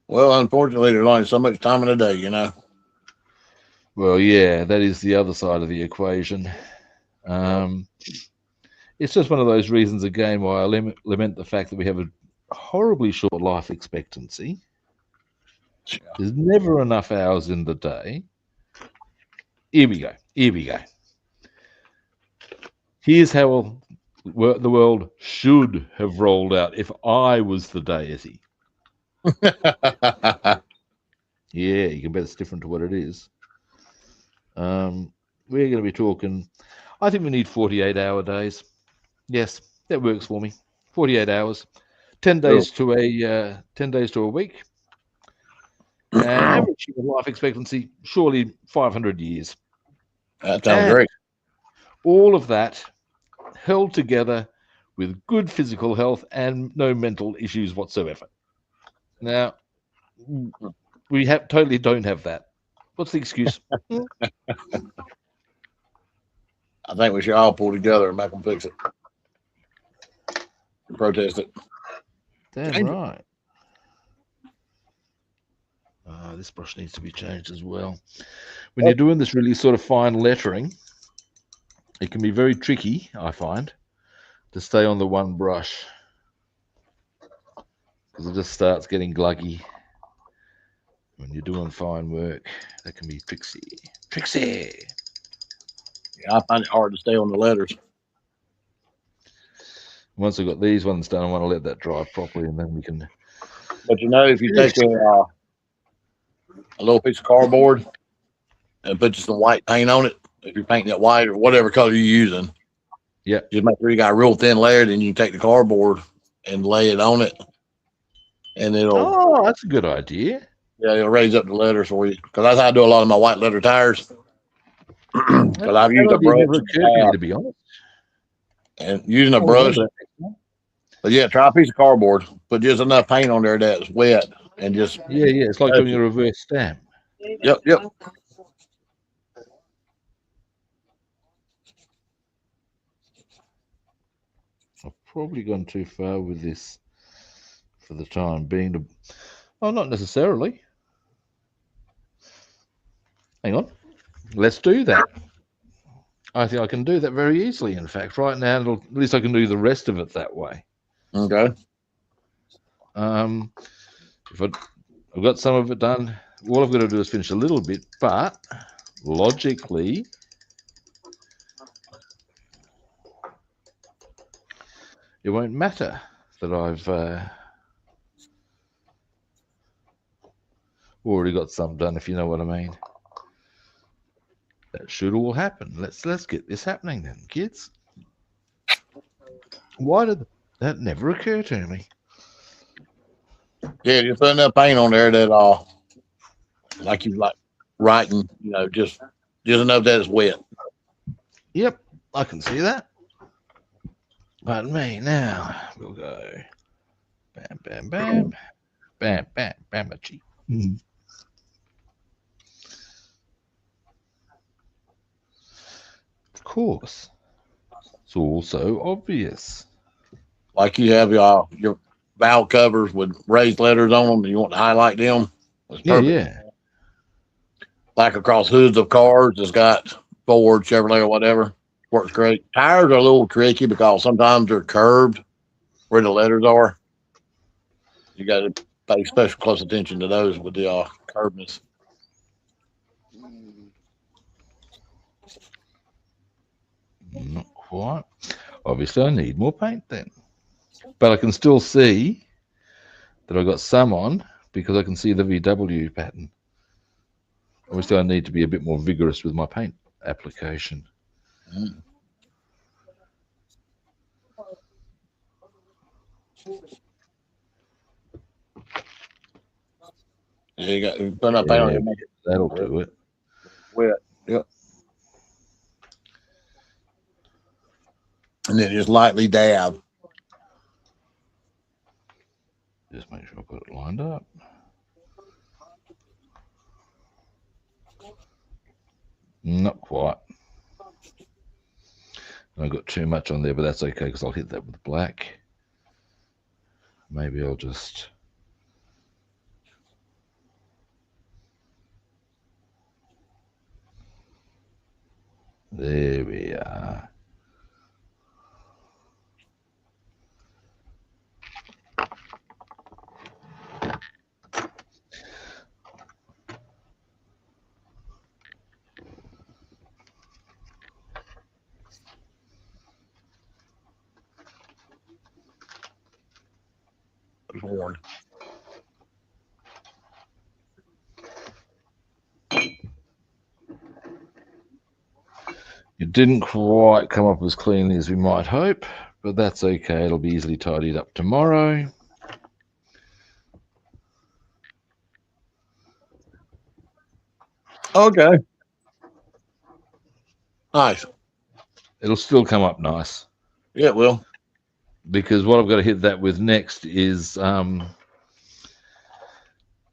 Well, unfortunately, there's only so much time in a day, you know. Well, yeah, that is the other side of the equation. It's just one of those reasons, again, why I lament the fact that we have a horribly short life expectancy. There's never enough hours in the day. Here we go. Here's how the world should have rolled out if I was the deity. Yeah, you can bet it's different to what it is. We're going to be talking, I think we need 48-hour days. Yes, that works for me. 48 hours, 10 days to a week. And average human life expectancy, surely 500 years. That sounds great. All of that held together with good physical health and no mental issues whatsoever. Now, we totally don't have that. What's the excuse? I think we should all pull together and make them fix it. Protest it. Damn right. This brush needs to be changed as well. When you're doing this really sort of fine lettering, it can be very tricky, I find, to stay on the one brush because it just starts getting gluggy. When you're doing fine work, that can be tricksy. Yeah, I find it hard to stay on the letters. Once I've got these ones done, I want to let that dry properly, and then we can. But you know, if you take a little piece of cardboard and put just some white paint on it, if you're painting it white or whatever color you're using, yeah, just make sure you got a real thin layer. Then you can take the cardboard and lay it on it, and it'll. Oh, that's a good idea. Yeah, it'll raise up the letters for you. Because that's how I do a lot of my white letter tires. Because I've used a brush. Never occurred to me, to be honest. And using a brush. But yeah, try a piece of cardboard. Put just enough paint on there that's wet, and just yeah. It's like doing a reverse stamp. Yep. I've probably gone too far with this for the time being. Oh, not necessarily. Hang on. Let's do that. I think I can do that very easily. In fact, right now, at least I can do the rest of it that way. Okay. If I've got some of it done, all I've got to do is finish a little bit, but logically, it won't matter that I've already got some done, if you know what I mean. That should all happen. Let's get this happening then, kids. Why did that never occur to me? Yeah, just put enough paint on there that like you like writing, just enough that it's wet. Yep, I can see that. Pardon me. Now we'll go bam, bam, bam, bam, bam, bamachi. Of course, it's also obvious. Like you have your valve covers with raised letters on them, and you want to highlight them. Yeah. Like across hoods of cars, it's got Ford, Chevrolet, or whatever. Works great. Tires are a little tricky because sometimes they're curved where the letters are. You got to pay special close attention to those with the curvedness. Not quite. Obviously, I need more paint then. But I can still see that I've got some on because I can see the VW pattern. Obviously, I need to be a bit more vigorous with my paint application. Mm. Yeah, you put enough paint on your That'll do it. wet. Yep. And then just lightly dab. Just make sure I've got it lined up. Not quite. I got too much on there, but that's okay because I'll hit that with black. Maybe I'll just... There we are. Worn. It didn't quite come up as cleanly as we might hope, but that's okay. It'll be easily tidied up tomorrow. Okay. Nice. It'll still come up nice. Yeah, it will. Because what I've got to hit that with next is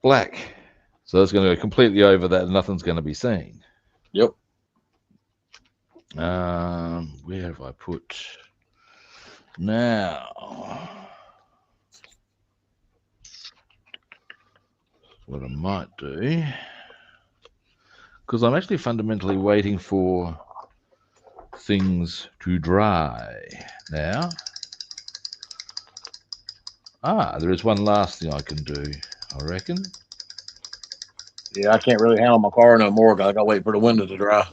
black. So it's going to go completely over that and nothing's going to be seen. Yep. Where have I put now? What I might do, because I'm actually fundamentally waiting for things to dry now. There is one last thing I can do, I reckon. Yeah, I can't really handle my car no more. I got to wait for the window to dry.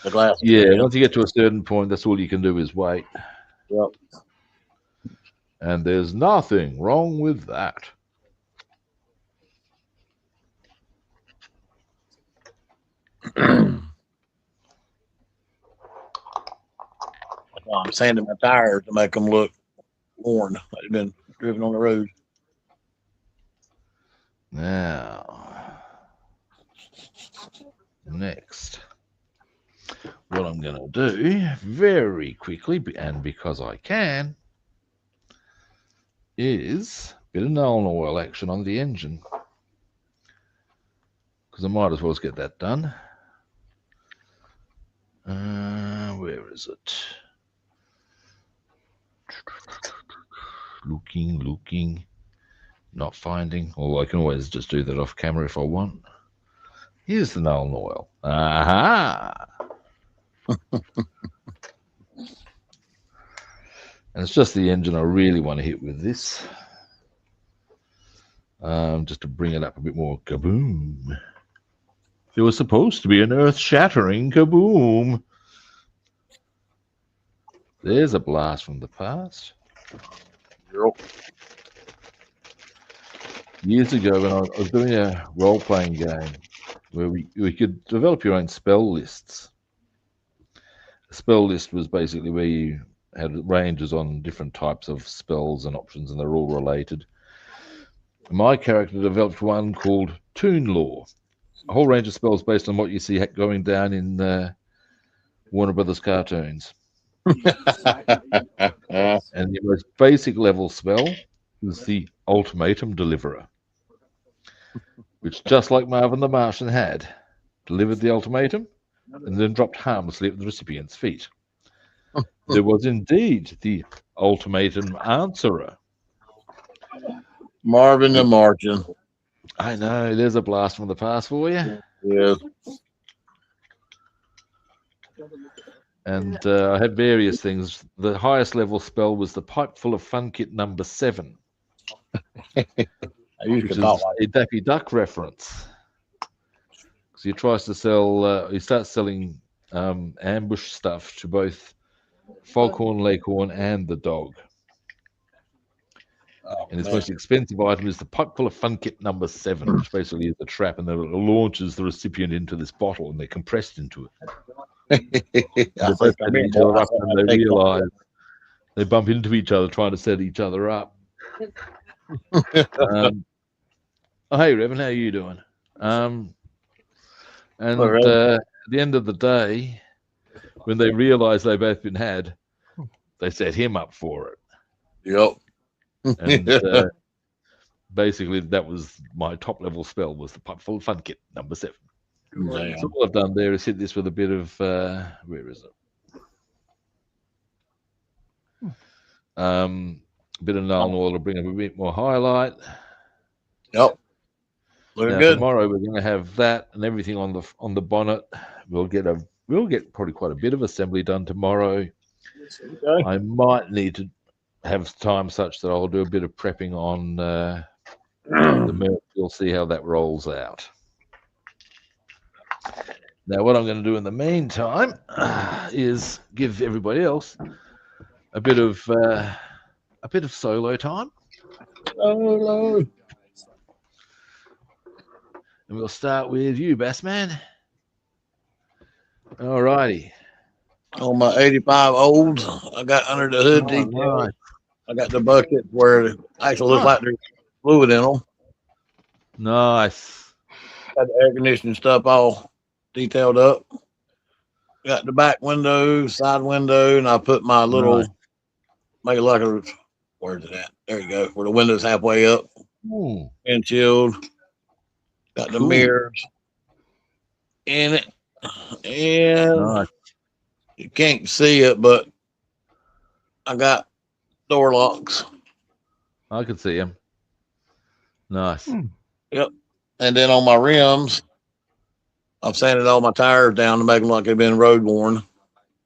The glass. Yeah, once you get to a certain point, that's all you can do is wait. Yep. And there's nothing wrong with that. I'm sanding my tires to make them look worn. They've been driven on the road. Now, next, what I'm going to do very quickly, and because I can, is a bit of Nolan oil action on the engine. Because I might as well get that done. Where is it? Looking, not finding. Although I can always just do that off camera if I want. Here's the Nolan oil. Aha! And it's just the engine I really want to hit with this. Just to bring it up a bit more. Kaboom. There was supposed to be an earth-shattering kaboom. There's a blast from the past. Yep. Years ago when I was doing a role-playing game where we could develop your own spell lists. A spell list was basically where you had ranges on different types of spells and options, and they're all related. My character developed one called Toon Law. A whole range of spells based on what you see going down in Warner Brothers cartoons. And the most basic level spell is the Ultimatum Deliverer, which, just like Marvin the Martian had, delivered the ultimatum and then dropped harmlessly at the recipient's feet. There was indeed the Ultimatum Answerer. Marvin the Martian. I know, there's a blast from the past for you. Yeah. And I had various things. The highest level spell was the Pipe Full of Fun Kit number 7. Which is a Daffy Duck reference. So he tries to sell, he starts selling ambush stuff to both Foghorn, Leghorn, and the dog. Oh, And its man. most expensive item is the pipe full of fun kit number 7, which basically is a trap, and it launches the recipient into this bottle, and they're compressed into it. They both set each other up, and they realize they bump into each other, trying to set each other up. Oh, hey, Revan, how you doing? And at the end of the day, when they realize they've both been had, they set him up for it. Yep. And basically, that was my top level spell, was the pipe full of fun kit number 7. Damn. So all I've done there is hit this with a bit of where is it? A bit of Nuln oil to bring up a bit more highlight. Yep. Looking Now, good. tomorrow we're going to have that and everything on the bonnet. We'll get probably quite a bit of assembly done tomorrow. Okay. I might need to have time such that I'll do a bit of prepping on the Merc. We'll see how that rolls out. Now, what I'm going to do in the meantime is give everybody else a bit of solo time. Oh, Lord. And we'll start with you, Bassman. All righty. On my 85 olds, I got under the hood detail. Nice. I got the bucket where it actually looks like there's fluid in them. Nice. Got the air conditioning stuff all detailed up. Got the back window, side window, and I put my little, Nice. make it like a, where's it at? There you go, where the window's halfway up Ooh, and chilled. Got the Cool. mirrors in it. And nice. you can't see it, but I got door locks. I can see him. Nice. Yep. And then on my rims, I've sanded all my tires down to make them like they've been road worn.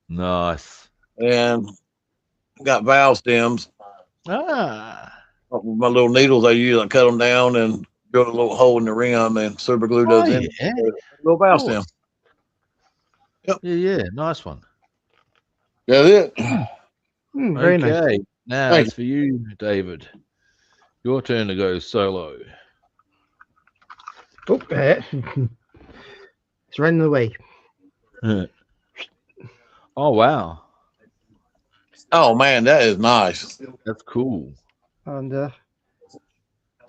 Nice. And got valve stems. Ah. My little needles I use, I cut them down and drill a little hole in the rim and super glue those in. Yeah. Little valve Cool. stem. Yeah. Nice one. That's it. Very nice. Okay. Now Thanks. it's for you, David. Your turn to go solo. Oh, it's running away. Oh, wow. Oh man, that is nice. That's cool. And got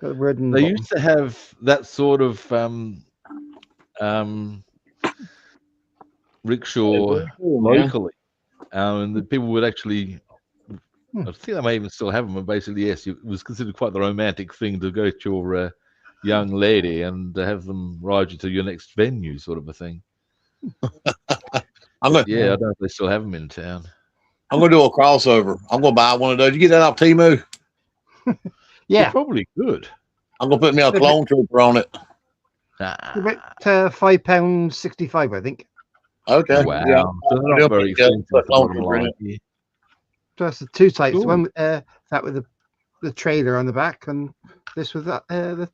the word in the They bottom. used to have that sort of rickshaw Cool, man. locally, and the people would actually, I think they may even still have them, and basically, yes, it was considered quite the romantic thing to go to your young lady and have them ride you to your next venue, sort of a thing. I'm gonna Yeah, I don't know if they still have them in town. do a crossover. I'm gonna buy one of those. You get that off Temu? They're Yeah, probably good. I'm gonna put me a clone trooper on it. about £5.65, I think. Okay. Wow. Yeah. So they're not very expensive. Put at the clone bottom trooper in line. it. Yeah. Plus the two types. Cool. One that with the trailer on the back, and this with that the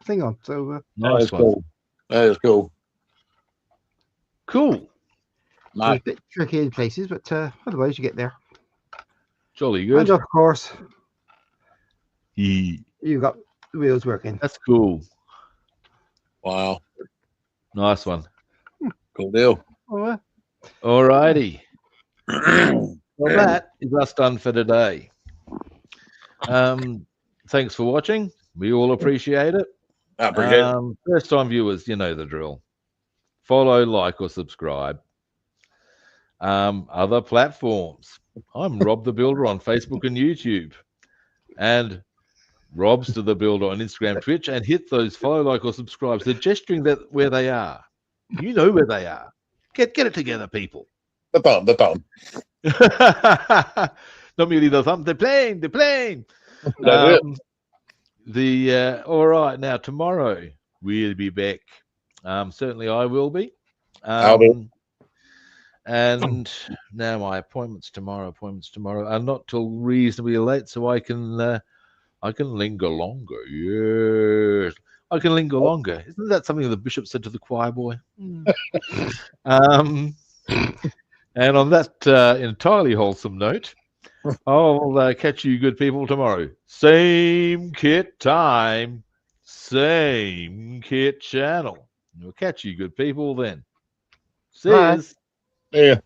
thing on. So That Nice is one. cool. That is cool. Cool. it's Nice. a bit tricky in places, but otherwise you get there. Jolly And good. of course, Yeah. you got the wheels working. That's cool. Wow. Nice one. Cool deal. Oh, All righty. Well, that is us done for today. Thanks for watching. We all appreciate it. I appreciate it. First time viewers, you know the drill. Follow, like, or subscribe. Other platforms. I'm Rob the Builder on Facebook and YouTube. And Rob's to the Builder on Instagram, Twitch, and hit those follow, like, or subscribes. They're gesturing that where they are. You know where they are. Get it together, people. The thumb. Not merely the thumb. They're playing. That's it. All right. Now tomorrow we'll be back. Certainly I will be. I'll be. And now my appointments tomorrow are not till reasonably late, so I can linger longer. Yes, I can linger longer. Isn't that something the bishop said to the choir boy? And on that entirely wholesome note, I'll catch you good people tomorrow. Same kit time, same kit channel. We'll catch you good people then. See Bye. yous. Yeah.